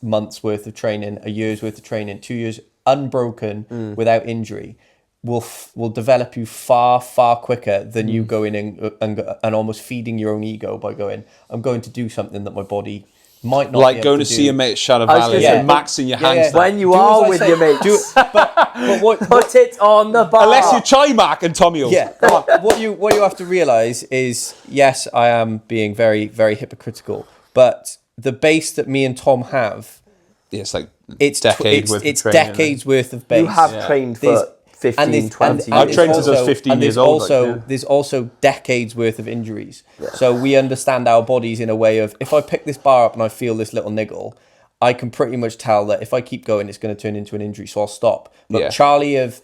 months worth of training, a year's worth of training, 2 years unbroken without injury will develop you far quicker than you going and almost feeding your own ego by going, I'm going to do something that my body might not like be going able to see your mate at Shadow I was Valley gonna say, and maxing your hands. When you Do as are I with say. your mates, but what put it on the bar. Unless you're Chimac and Tom Eeles. Yeah, what you have to realise is, yes, I am being very, very hypocritical, but the base that me and Tom have, Yeah, it's like it's decades worth of training. decades worth of base. You have trained for 15, 20 I've years. trained since I was 15 years old. There's also decades worth of injuries. So we understand our bodies in a way of, if I pick this bar up and I feel this little niggle, I can pretty much tell that if I keep going, it's going to turn into an injury. So I'll stop. But Charlie of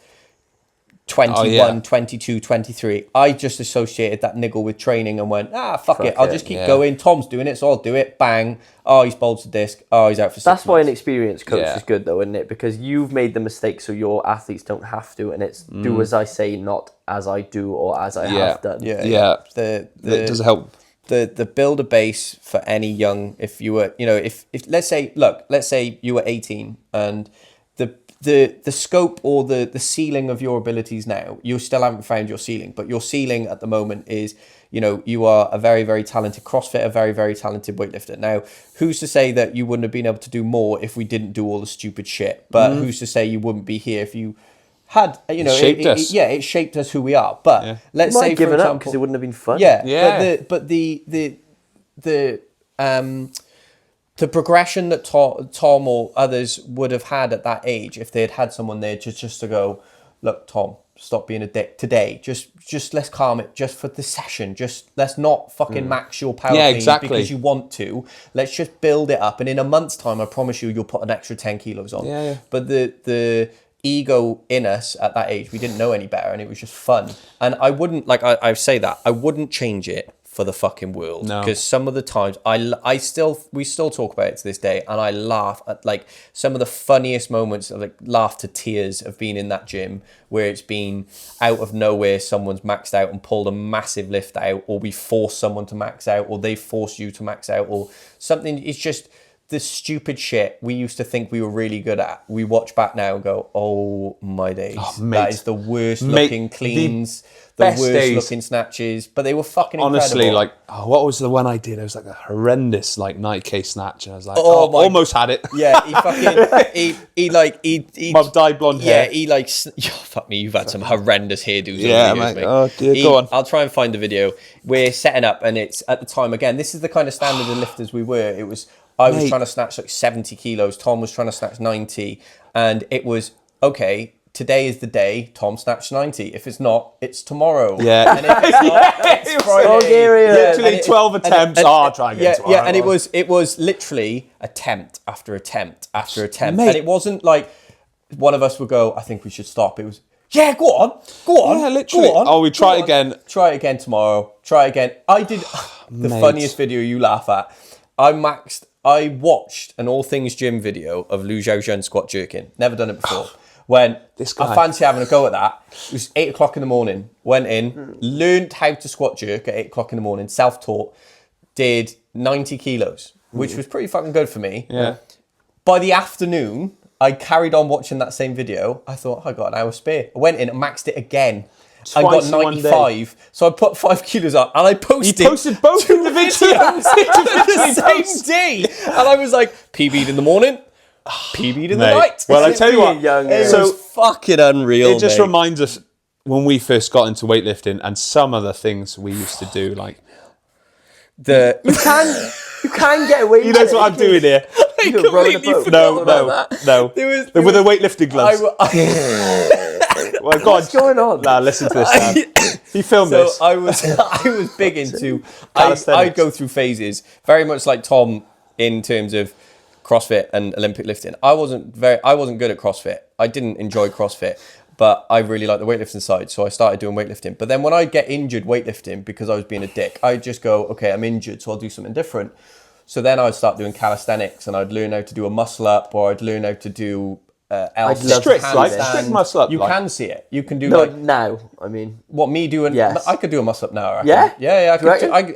21, 22, 23, I just associated that niggle with training and went, fuck it. I'll just keep going. Tom's doing it, so I'll do it. Bang. Oh, he's bulged the disc. Oh, he's out for 6 months. That's why an experienced coach is good, though, isn't it? Because you've made the mistake, so your athletes don't have to, and it's do as I say, not as I do or as I have done. Yeah. It does help. The build a base for any young, if you were, if let's say you were 18 and the scope or the ceiling of your abilities now, you still haven't found your ceiling, but your ceiling at the moment is, you are a very, very talented CrossFitter, a very, very talented weightlifter. Now, who's to say that you wouldn't have been able to do more if we didn't do all the stupid shit? But who's to say you wouldn't be here if you had, it shaped us. It shaped us who we are. But let's say, for example, because it wouldn't have been fun. But the progression that Tom or others would have had at that age, if they had someone there just to go, look, Tom, stop being a dick today. Just let's calm it just for the session. Just let's not fucking max your power clean because you want to. Let's just build it up. And in a month's time, I promise you'll put an extra 10 kilos on. Yeah. But the ego in us at that age, we didn't know any better, and it was just fun. And I wouldn't, I say that, I wouldn't change it for the fucking world, because some of the times we still talk about it to this day, and I laugh at some of the funniest moments, laugh to tears of being in that gym where it's been out of nowhere, someone's maxed out and pulled a massive lift out, or we force someone to max out, or they force you to max out, or something. It's just the stupid shit we used to think we were really good at. We watch back now and go, oh my days, that is the worst looking cleans, the worst looking snatches, but they were fucking honestly incredible. What was the one I did? It was like a horrendous 90k snatch, and I was like, almost had it. Yeah, he fucking he my dyed blonde hair. Yeah, fuck me, you've had some horrendous hairdos. Yeah, mate. Oh dear, go on. I'll try and find the video. We're setting up, and it's at the time again. This is the kind of standard of lifters we were. It was. I was trying to snatch 70 kilos. Tom was trying to snatch 90. And it was, okay, today is the day Tom snatched 90. If it's not, it's tomorrow. Yeah. And if it's not, it's Friday. Bulgaria. Literally 12 attempts. Try and get tomorrow. Yeah, and it was literally attempt after attempt after attempt. Mate. And it wasn't like one of us would go, I think we should stop. It was, yeah, go on. Yeah, literally. Go on, we try it again. Try it again tomorrow. Try it again. I did the funniest video you laugh at. I watched an All Things Gym video of Lu Xiaojun squat jerking. Never done it before. When I fancy having a go at that. It was 8 o'clock in the morning. Went in, learned how to squat jerk at 8 o'clock in the morning, self-taught, did 90 kilos, which was pretty fucking good for me. Yeah. By the afternoon, I carried on watching that same video. I thought, I got an hour spare. I went in and maxed it again. I got 95, so I put 5 kilos up, and I posted. You posted both of the videos the same day, and I was like, PB'd in the morning, PB'd in the night. Well, I tell you what, it was fucking unreal. It just reminds us when we first got into weightlifting and some of the things we used to do, you can You can get away with it. He knows what I'm doing here. You could row in a boat. No. With the weightlifting gloves. Well, God, What's going on? Nah, listen to this, man. He filmed this. I was big into Calisthenics. I'd go through phases, very much like Tom in terms of CrossFit and Olympic lifting. I wasn't good at CrossFit. I didn't enjoy CrossFit, but I really liked the weightlifting side, so I started doing weightlifting. But then when I'd get injured weightlifting because I was being a dick, I'd just go, okay, I'm injured, so I'll do something different. So then I'd start doing calisthenics, and I'd learn how to do a muscle up, or I'd learn how to do strict muscle up. You can see it. You can do now. I mean, what me doing? Yes. I could do a muscle up now. I reckon. Yeah?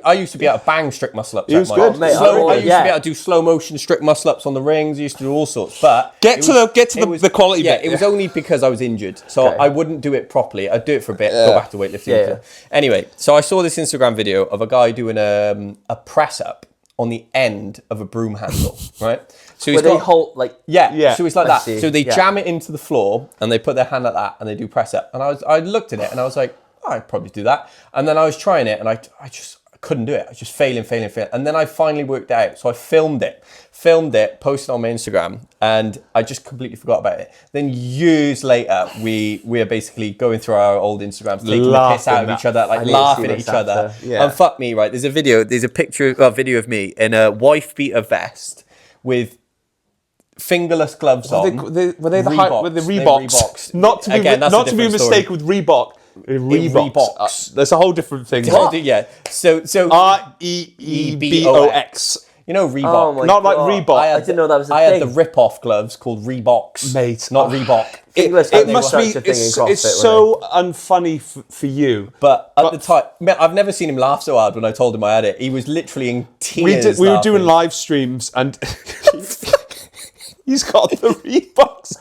I used to be able to bang strict muscle ups. He was good. Mate, I used to be able to do slow motion strict muscle ups on the rings. I used to do all sorts. But get to the quality bit. It was only because I was injured, so I wouldn't do it properly. I'd do it for a bit, go back to weightlifting. Yeah. Anyway, so I saw this Instagram video of a guy doing a press up on the end of a broom handle, right? So he's they hold like So it's like that. see. So they jam it into the floor and they put their hand like that and they do press up. And I looked at it and I was like, oh, I'd probably do that. And then I was trying it and I just couldn't do it. I was just failing. And then I finally worked it out. So I filmed it, posted it on my Instagram, and I just completely forgot about it. Then years later, we're basically going through our old Instagrams, taking the piss out of each other, like laughing at each other. Yeah. And fuck me, right? There's a video of me in a wife beater vest with fingerless gloves on. Were they the Reeboks. with the They're Reeboks? Reeboks. Not to Again, that's a be different mistaken with Reebok. Reeboks. That's a whole different thing. Yeah. So Reeboks. You know Reebok. Oh my Not like God. Reebok. I didn't know that was a I thing. had the rip-off gloves called Reeboks, Mate. not Reebok. It must be. It's so unfunny for you. But at the time, man, I've never seen him laugh so hard when I told him I had it. He was literally in tears. We were doing live streams and he's got the Reeboks.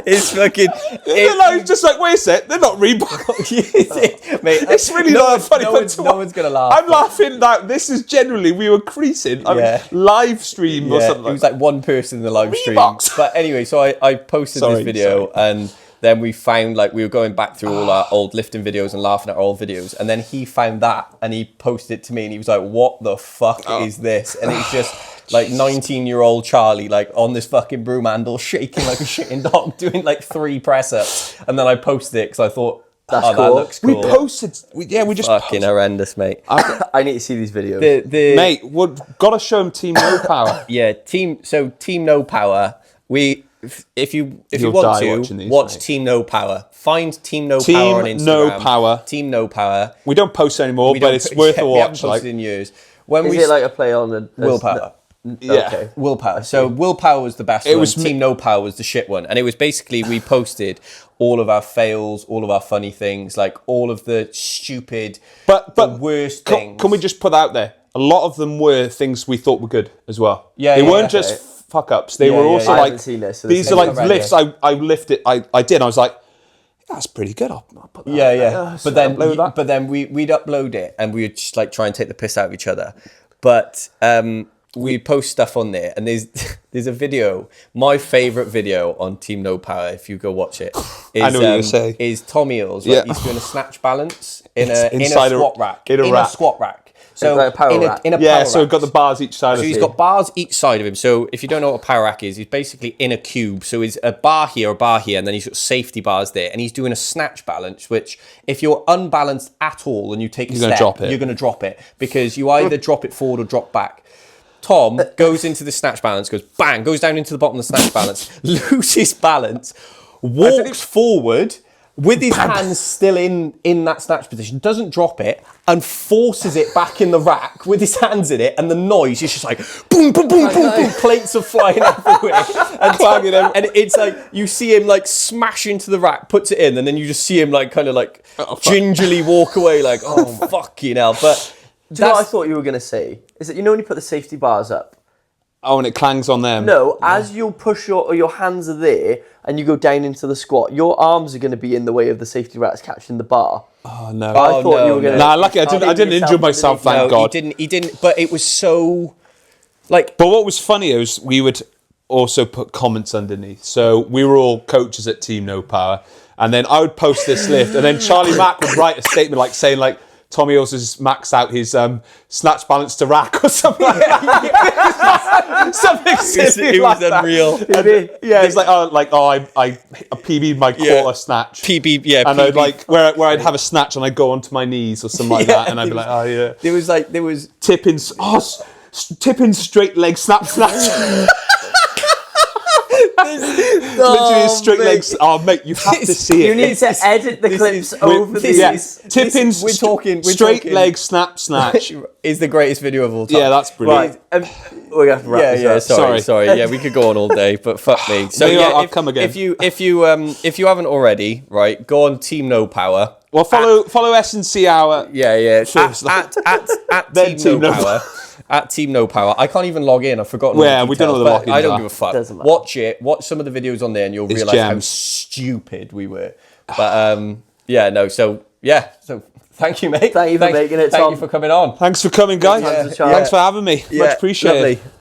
It's fucking. He's just like, wait a sec, they're not Reebok. Mate, It's really not funny. No one's gonna laugh. I'm laughing that this is generally we were creasing. I mean, live stream or something. It was like one person in the live stream. Reeboks. But anyway, so I posted this video and then we found we were going back through all our old lifting videos and laughing at our old videos, and then he found that and he posted it to me and he was like, what the fuck is this? And it's just like 19-year-old Charlie on this fucking broom handle shaking like a shitting dog doing 3 press-ups, and then I posted it because I thought, That's that cool. looks cool. We posted. We just fucking horrendous, mate. I need to see these videos. Mate, gotta show him Team No Power. Yeah, Team No Power. If you You'll want die to watching these, watch mate. Team No Power, find Team No Power on Instagram. No Power. Team No Power. We don't post anymore, but it's worth a We haven't watch. posted in years. Is it like a play on a Willpower? Yeah. Okay. Willpower. So Willpower was the best one. Team No Power was the shit one. And it was basically, we posted all of our fails, all of our funny things, all of the stupid, the worst things. Can we just put out there? A lot of them were things we thought were good as well. Yeah, they weren't just fuck ups. They were also I haven't seen this, so these are lifts. I lifted. I did. I was like, that's pretty good. I'll put that. Yeah. But then we'd upload it and we would just try and take the piss out of each other. But we post stuff on there, and there's a video. My favourite video on Team No Power, if you go watch it, is, I know what you're gonna say. Is Tom Eeles. He's doing a snatch balance in a squat rack. In a squat rack. So like a power rack. In a power so we've got the bars each side of So him. he's got bars each side of him. So if you don't know what a power rack is, he's basically in a cube. So he's a bar here, and then he's got safety bars there. And he's doing a snatch balance, which if you're unbalanced at all and you take a step, you're going to drop it. Because you either drop it forward or drop back. Tom goes into the snatch balance, goes bang, goes down into the bottom of the snatch balance, loses balance, walks forward with his hands still in that snatch position, doesn't drop it, and forces it back in the rack with his hands in it, and the noise is just like boom, boom, boom, boom, boom, plates are flying everywhere, and clanging him, and it's you see him smash into the rack, puts it in, and then you just see him gingerly walk away oh fucking hell. But do you know what I thought you were going to say? Is that, when you put the safety bars up? Oh, and it clangs on them. No, as you push your hands are there and you go down into the squat, your arms are going to be in the way of the safety racks catching the bar. Oh, no. I thought you were going to... Nah, lucky I didn't injure myself, thank God. He didn't, but it was so... But what was funny is we would also put comments underneath. So we were all coaches at Team No Power, and then I would post this lift, and then Charlie Mack would write a statement saying Tom Eeles has maxed out his snatch balance to rack or something like that. Something silly It like was that. unreal. Yeah, it's like I PB'd my quarter snatch. PB, yeah. And PB. I'd like where I'd have a snatch and I'd go onto my knees or something like that, and I'd be like, oh yeah. There was Tipping straight leg snatch. Literally straight legs. Oh mate, you have to see it. You need to edit the clips over these. Yeah, tipping straight talking. leg snatch. Is the greatest video of all time. Yeah, that's brilliant. Right, we have to wrap this up. Sorry. Yeah, we could go on all day, but fuck me. So Maybe yeah, I'll come again. If you haven't already, right, go on Team No Power. Well, follow S&C Hour. Yeah. At Then Team No Power. At Team No Power. I can't even log in. I've forgotten. Yeah, all the we don't know details, the but I logins don't are. give a fuck. Doesn't matter. Watch it. Watch some of the videos on there, and you'll It's realise how gems. stupid we were. But So thank you, mate. Thank you for making it, Thank Tom. you for coming on. Thanks for coming, guys. Thanks for chatting. Thanks for having me. Much appreciated. Lovely.